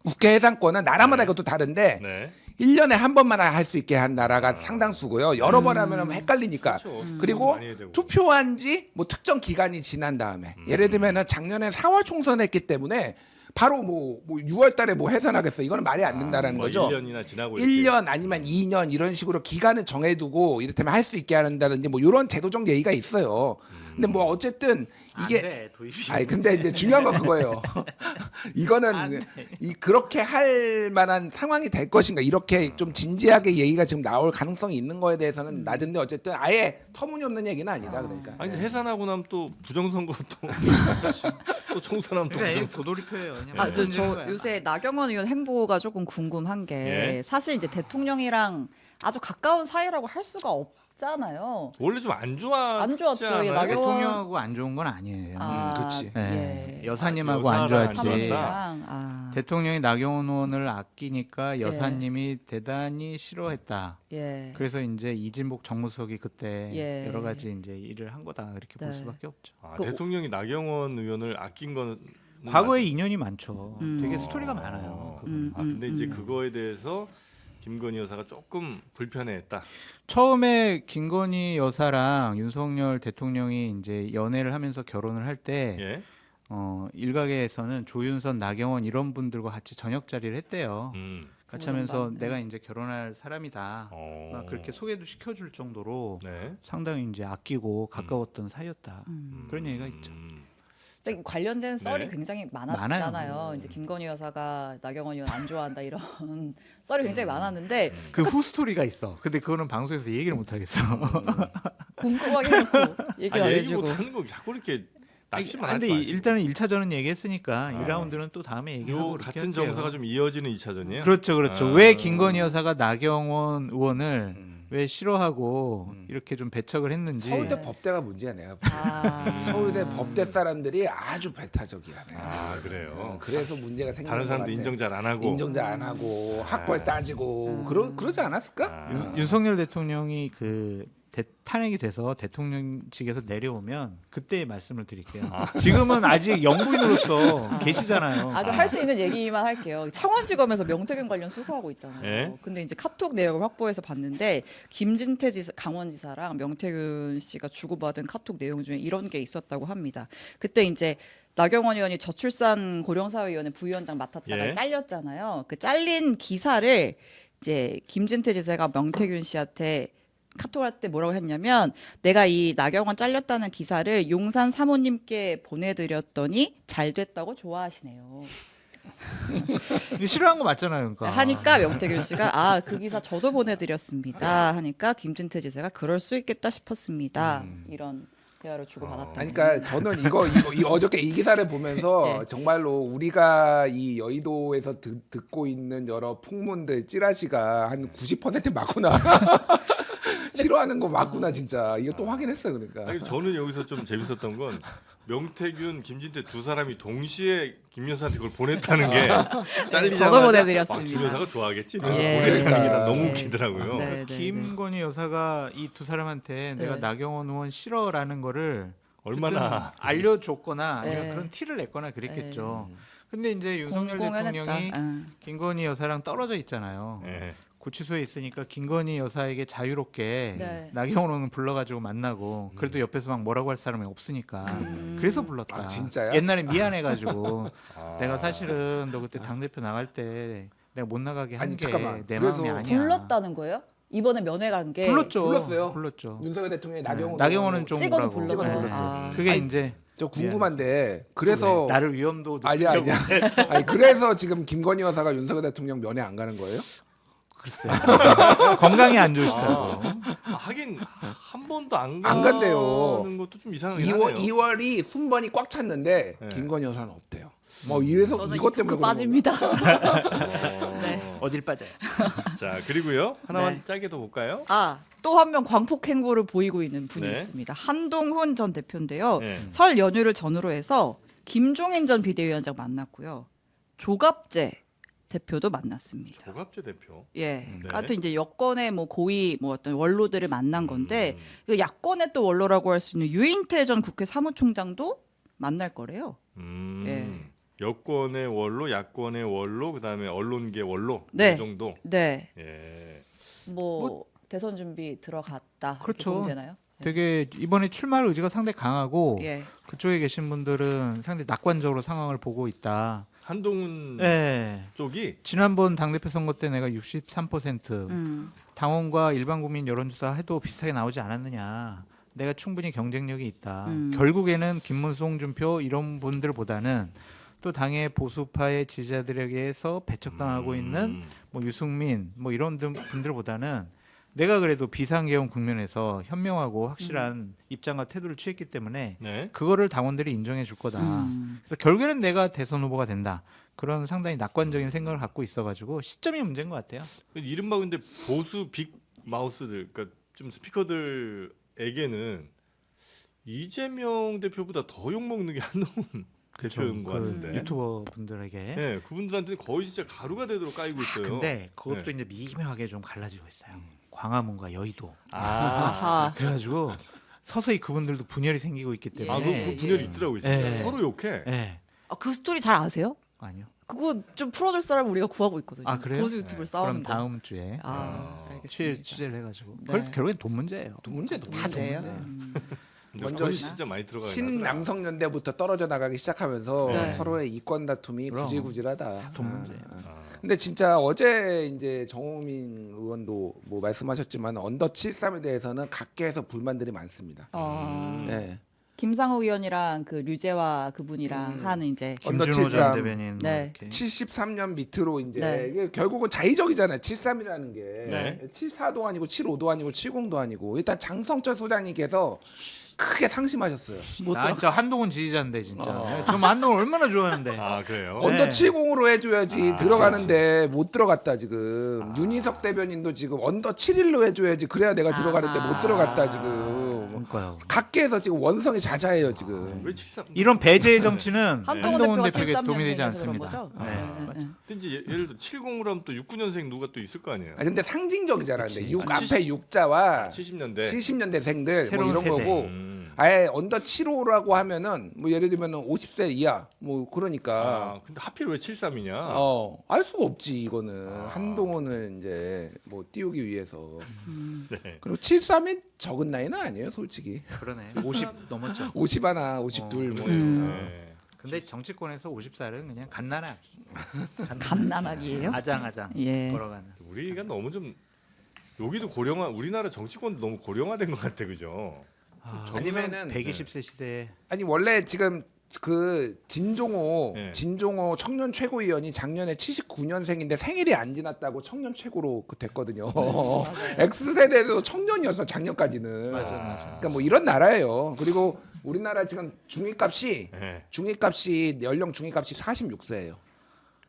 국회 해산권은 나라마다 이것도 다른데 네. 1년에 한 번만 할 수 있게 한 나라가 상당수고요. 여러 번 하면 헷갈리니까. 그렇죠. 그리고 많이 해야 되고. 투표한 지 뭐 특정 기간이 지난 다음에 예를 들면은 작년에 4월 총선했기 때문에 바로 뭐 6월 달에 뭐 해산하겠어. 이거는 말이 안 된다라는 뭐 거죠. 1년이나 지나고 1년 아니면 2년 이런 식으로 기간을 정해두고 이를테면 할 수 있게 한다든지 뭐 이런 제도적 예의가 있어요. 근데 뭐 어쨌든 이게 돼, 도입이. 아니 근데 이제 중요한 건 그거예요. 이거는 그렇게 할 만한 상황이 될 것인가 이렇게 좀 진지하게 얘기가 지금 나올 가능성이 있는 거에 대해서는 낮은데 어쨌든 아예 터무니없는 얘기는 아니다 그러니까. 아니 해산하고 나면 또 부정선거 또 총선하면 또 그러니까 부정선거. 도돌이표예요. 그냥 저 던지는 거야. 요새 나경원 의원 행보가 조금 궁금한 게 예. 사실 이제 대통령이랑 아주 가까운 사이라고 할 수가 없잖아요. 원래 좀 안 좋았지 안 좋았죠. 않아요? 예, 나경원- 대통령하고 안 좋은 건 아니에요. 그치. 네. 예. 여사님하고 아, 안 좋았지. 여사랑 안 사모님이랑, 아, 대통령이 나경원 의원을 아끼니까 여사님이 대단히 싫어했다. 예. 그래서 이제 이진복 정무수석이 그때 예. 여러 가지 이제 일을 한 거다 이렇게 볼 네. 수밖에 없죠. 아, 그- 대통령이 나경원 의원을 아낀 거는 과거에 맞- 인연이 많죠. 음. 되게 스토리가 많아요. 그분. 아 근데 이제 그거에 대해서 김건희 여사가 조금 불편해했다. 처음에 김건희 여사랑 윤석열 대통령이 이제 연애를 하면서 결혼을 할 때 예. 일각에서는 조윤선, 나경원 이런 분들과 같이 저녁 자리를 했대요. 같이 하면서 부동산, 내가 이제 결혼할 사람이다. 막 그렇게 소개도 시켜줄 정도로 네. 상당히 이제 아끼고 가까웠던 사이였다. 그런 얘기가 있죠. 근데 관련된 썰이 네. 굉장히 많았잖아요. 이제 김건희 여사가 나경원 의원 안 좋아한다 이런 썰이 굉장히 많았는데 그 후스토리가 있어. 근데 그거는 방송에서 얘기를 못 하겠어. 궁금하게 해놓고 얘기 안 얘기 해주고. 못하는 거 자꾸 이렇게 낚시만 하지 근데 마시고. 일단은 1차전은 얘기했으니까 아. 2라운드는 또 다음에 얘기하고 요 그렇게 같은 할게요. 정서가 좀 이어지는 2차전이에요. 그렇죠, 그렇죠. 아. 왜 김건희 여사가 나경원 의원을 왜 싫어하고 이렇게 좀 배척을 했는지. 서울대 법대가 문제야 내가. 아. 서울대 법대 사람들이 아주 배타적이야. 내가. 아 그래요. 그래서 문제가 생기는 다른 사람도 것 같아. 인정 잘 안 하고. 인정 잘 안 하고 학벌 따지고 그러지 않았을까? 아. 윤석열 대통령이 그 탄핵이 돼서 대통령직에서 내려오면 그때 말씀을 드릴게요. 지금은 아직 영부인으로서 계시잖아요. 아, 할 수 있는 얘기만 할게요. 창원지검에서 명태균 관련 수사하고 있잖아요. 예? 근데 이제 카톡 내역을 확보해서 봤는데 김진태 지사, 강원지사랑 명태균 씨가 주고받은 카톡 내용 중에 이런 게 있었다고 합니다. 그때 이제 나경원 의원이 저출산 고령사회위원회 부위원장 맡았다가 예. 잘렸잖아요. 그 잘린 기사를 이제 김진태 지사가 명태균 씨한테 카톡할 때 뭐라고 했냐면 내가 이 나경원 잘렸다는 기사를 용산 사모님께 보내드렸더니 잘 됐다고 좋아하시네요. 싫어한 거 맞잖아요, 그러니까. 하니까 명태균 씨가 아 그 기사 저도 보내드렸습니다. 하니까 김진태 지사가 그럴 수 있겠다 싶었습니다. 이런 대화를 주고받았다. 그러니까 저는 이 어저께 이 기사를 보면서 네. 정말로 우리가 이 여의도에서 듣고 있는 여러 풍문들 찌라시가 한 90% 맞구나. 싫어하는 거 맞구나 진짜. 이거 또 확인했어요 그러니까. 아니, 저는 여기서 좀 재밌었던 건 명태균, 김진태 두 사람이 동시에 김 여사한테 그걸 보냈다는 게 잘리자마자 저도 보내드렸습니다. 김 여사가 좋아하겠지. 이러면서 예. 보냈다는 게 난 그러니까. 너무 웃기더라고요. 네, 네, 김건희 여사가 이 두 사람한테 내가 네. 나경원 의원 싫어라는 거를 얼마나 어쨌든 알려줬거나 아니면 네. 그런 티를 냈거나 그랬겠죠. 근데 이제 윤석열 공공연했다. 대통령이 아. 김건희 여사랑 떨어져 있잖아요. 예. 구치소에 있으니까 김건희 여사에게 자유롭게 네. 나경원 의원 불러가지고 만나고 그래도 옆에서 막 뭐라고 할 사람이 없으니까 그래서 불렀다. 아, 진짜요? 옛날에 미안해가지고 아. 내가 사실은 너 그때 당 대표 나갈 때 내가 못 나가게 한 아니, 게 잠깐만. 내 그래서 마음이 아니야. 불렀다는 거예요? 이번에 면회 간 게 불렀죠. 불렀어요. 불렀죠. 윤석열 대통령이 나경원 나경원은 좀 찍어서 오라고. 불렀어요. 찍어서 불렀어요. 아. 그게 아니, 이제 저 궁금한데 그래서 나를 위험도 아니야 느끼려고 아니야. 아니 그래서 지금 김건희 여사가 윤석열 대통령 면회 안 가는 거예요? 글쎄 건강이 안 좋으시다고. 하긴 한 번도 안 안 간대요. 가는 것도 좀 이상하긴 2월이 순번이 꽉 찼는데 네. 김건희 여사는 없대요. 뭐 이래서 저는 이것 이 토크 때문에 빠집니다. 하네요. 네. 어딜 빠져요? 자 그리고요 하나만 네. 짧게 더 볼까요? 아, 또 한 명 광폭 행보를 보이고 있는 분이 네. 있습니다. 한동훈 전 대표인데요. 네. 설 연휴를 전후로 해서 김종인 전 비대위원장 만났고요. 조갑재 대표도 만났습니다. 조갑재 대표. 예, 네. 하여튼 이제 여권의 뭐 고위 뭐 어떤 원로들을 만난 건데 음. 그 야권의 또 원로라고 할 수 있는 유인태 전 국회 사무총장도 만날 거래요. 예. 여권의 원로, 야권의 원로, 그다음에 언론계 원로 네. 이 정도. 네, 예. 뭐 대선 준비 들어갔다. 그렇죠. 이렇게 보면 되나요? 되게 이번에 출마할 의지가 상당히 강하고 예. 그쪽에 계신 분들은 상당히 낙관적으로 상황을 보고 있다. 한동훈 네. 쪽이 지난번 당대표 선거 때 내가 63% 음. 당원과 일반 국민 여론조사 해도 비슷하게 나오지 않았느냐. 내가 충분히 경쟁력이 있다. 결국에는 김문수, 홍준표 이런 분들보다는 또 당의 보수파의 지지자들에게서 배척당하고 있는 뭐 유승민 뭐 이런 분들보다는 내가 그래도 비상계엄 국면에서 현명하고 확실한 입장과 태도를 취했기 때문에 네. 그거를 당원들이 인정해 줄 거다. 그래서 결국에는 내가 대선 후보가 된다. 그런 상당히 낙관적인 생각을 갖고 있어가지고 시점이 문제인 것 같아요. 이른바 근데 보수 빅 마우스들, 그러니까 좀 스피커들에게는 이재명 대표보다 더 욕먹는 게 한동훈 대표인 것 같은데. 유튜버 분들에게. 네, 그분들한테 거의 진짜 가루가 되도록 까이고 있어요. 근데 그것도 네. 이제 미묘하게 좀 갈라지고 있어요. 광화문과 여의도. 아, 아하. 그래가지고 서서히 그분들도 분열이 생기고 있기 예. 때문에. 그 분열이 있더라고요. 진짜. 예. 서로 욕해. 예. 아, 그 스토리 잘 아세요? 아니요. 그거 좀 풀어줄 사람 우리가 구하고 있거든요. 아, 그래요? 보수 유튜브를 네. 싸우는 그럼 거. 다음 주에 아, 알겠습니다. 취재를 해가지고. 네. 결국엔 돈 문제예요. 두 문제 문제예요. 먼저 먼저 진짜 많이 들어가요. 신남성연대부터 떨어져 나가기 시작하면서 네. 서로의 이권 다툼이 그럼. 구질구질하다. 돈 문제예요. 근데 진짜 어제 이제 정호민 의원도 뭐 말씀하셨지만 언더 73에 대해서는 각계에서 불만들이 많습니다. 어. 예. 김상욱 의원이랑 그 류재화 그분이랑 하는 이제 언더 김준호 73. 전 대변인 뭐 네. 이렇게. 73년 밑으로 이제 네. 이게 결국은 자의적이잖아요. 73이라는 게 네. 74도 아니고 75도 아니고 70도 아니고 일단 장성철 소장님께서 크게 상심하셨어요. 나 진짜 한동훈 지지자인데 진짜. 어. 좀 한동훈 얼마나 좋아하는데. 아 그래요? 네. 언더 70으로 해줘야지 아, 들어가는데 못 들어갔다 지금. 윤희석 대변인도 지금 언더 71로 해줘야지 그래야 내가 들어가는데 못 들어갔다 지금. 그러니까요. 각계에서 지금 원성이 자자해요 지금. 왜 73? 이런 배제의 정치는 한동훈 대표가 대표에게 도움이 73년 되지 생겨서 그런 않습니다. 거죠. 네. 근데 이제 예를 들어 70으로 하면 또 69년생 누가 또 있을 거 아니에요? 아 근데 상징적이잖아. 근데 6 아, 앞에 6자와 70년대. 70년대생들 뭐 새로운 이런 세대. 거고 아예 언더 75라고 하면은 뭐 예를 들면은 50세 이하 뭐 그러니까 아 근데 하필 왜 73이냐? 알 수가 없지 이거는 한동훈을 이제 뭐 띄우기 위해서 네. 그리고 73이 적은 나이는 아니에요 솔직히 그러네. 50 넘었죠. 50 하나 52 뭐 네. 근데 정치권에서 50살은 그냥 갓난아기. 갓난아기예요? 아장아장 예. 걸어가는. 우리가 너무 좀 여기도 고령화 우리나라 정치권도 너무 고령화된 것 같아 그죠? 아니면은 120세 시대에 아니 원래 지금 그 진종호 네. 진종호 청년 최고위원이 작년에 79년생인데 생일이 안 지났다고 청년 최고로 그 됐거든요. X 세대도 청년이었어 작년까지는. 맞아. 그러니까 뭐 이런 나라예요. 그리고 우리나라 지금 중위값이 네. 연령 중위값이 46세예요.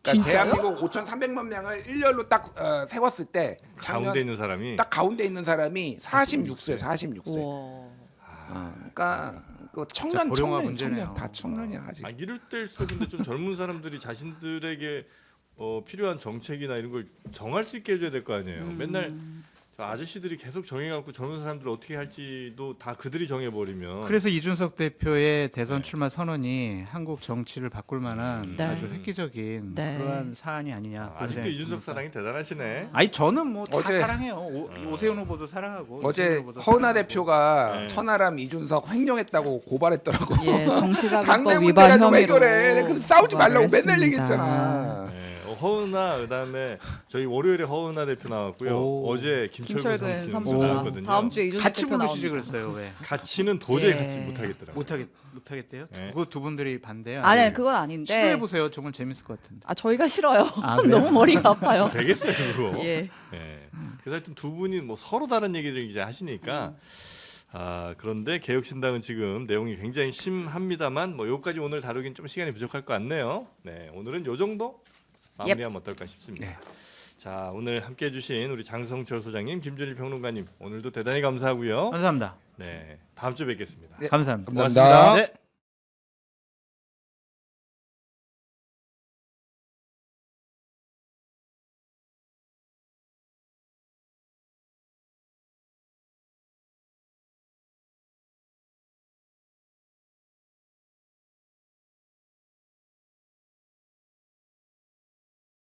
그러니까 진짜요? 대한민국 5,300만 명을 일렬로 딱 세웠을 때 가운데 있는 사람이 딱 가운데 있는 사람이 46세, 46세. 우와. 그러니까 그 청년, 고령화 청년, 문제네요. 청년 다 청년이야 아직. 아 이럴 때일수록 근데 좀 젊은 사람들이 자신들에게 필요한 정책이나 이런 걸 정할 수 있게 해줘야 될 거 아니에요. 맨날 저 아저씨들이 계속 정해갖고 젊은 사람들 어떻게 할지도 다 그들이 정해버리면 그래서 이준석 대표의 대선 출마 선언이 한국 정치를 바꿀 만한 네. 아주 획기적인 네. 그러한 사안이 아니냐. 그런 아직도 생각이 이준석 듭니다. 사랑이 대단하시네. 아니 저는 뭐 다 어제- 사랑해요. 오세훈 후보도 사랑하고 어제 이준석 후보도 허은하 사랑하고. 대표가 네. 천하람 이준석 횡령했다고 고발했더라고. 예, 당내 정치자금법 위반 문제라도 혐의로 해결해. 그럼 싸우지 말라고 맨날 고발했습니다. 얘기했잖아. 네, 허은하 그다음에 저희 월요일에 허은하 대표 나왔고요. 오. 어제 김철근 김철근 삼수 삼수가 나왔거든요. 다음 주에 이준석 같이 대표 부르시지 나옵니다. 그랬어요. 왜? 같이는 도저히 예. 같이 못하겠더라고요. 못하겠대요? 네. 그거 두 분들이 반대요? 아니 그건 아닌데. 시도해 보세요. 정말 재밌을 것 같은데. 아 저희가 싫어요. 아, 그래요? 너무 머리가 아파요. 되겠어요 그거. 예. 예. 그래서 하여튼 두 분이 뭐 서로 다른 얘기를 이제 하시니까 그런데 개혁신당은 지금 내용이 굉장히 심합니다만 뭐 여기까지 오늘 다루긴 좀 시간이 부족할 것 같네요. 네, 오늘은 요 정도 마무리하면 어떨까 싶습니다. 네. 자, 오늘 함께해 주신 우리 장성철 소장님, 김준일 평론가님 오늘도 대단히 감사하고요. 감사합니다. 네, 다음 주에 뵙겠습니다. 네. 감사합니다. 감사합니다. 네.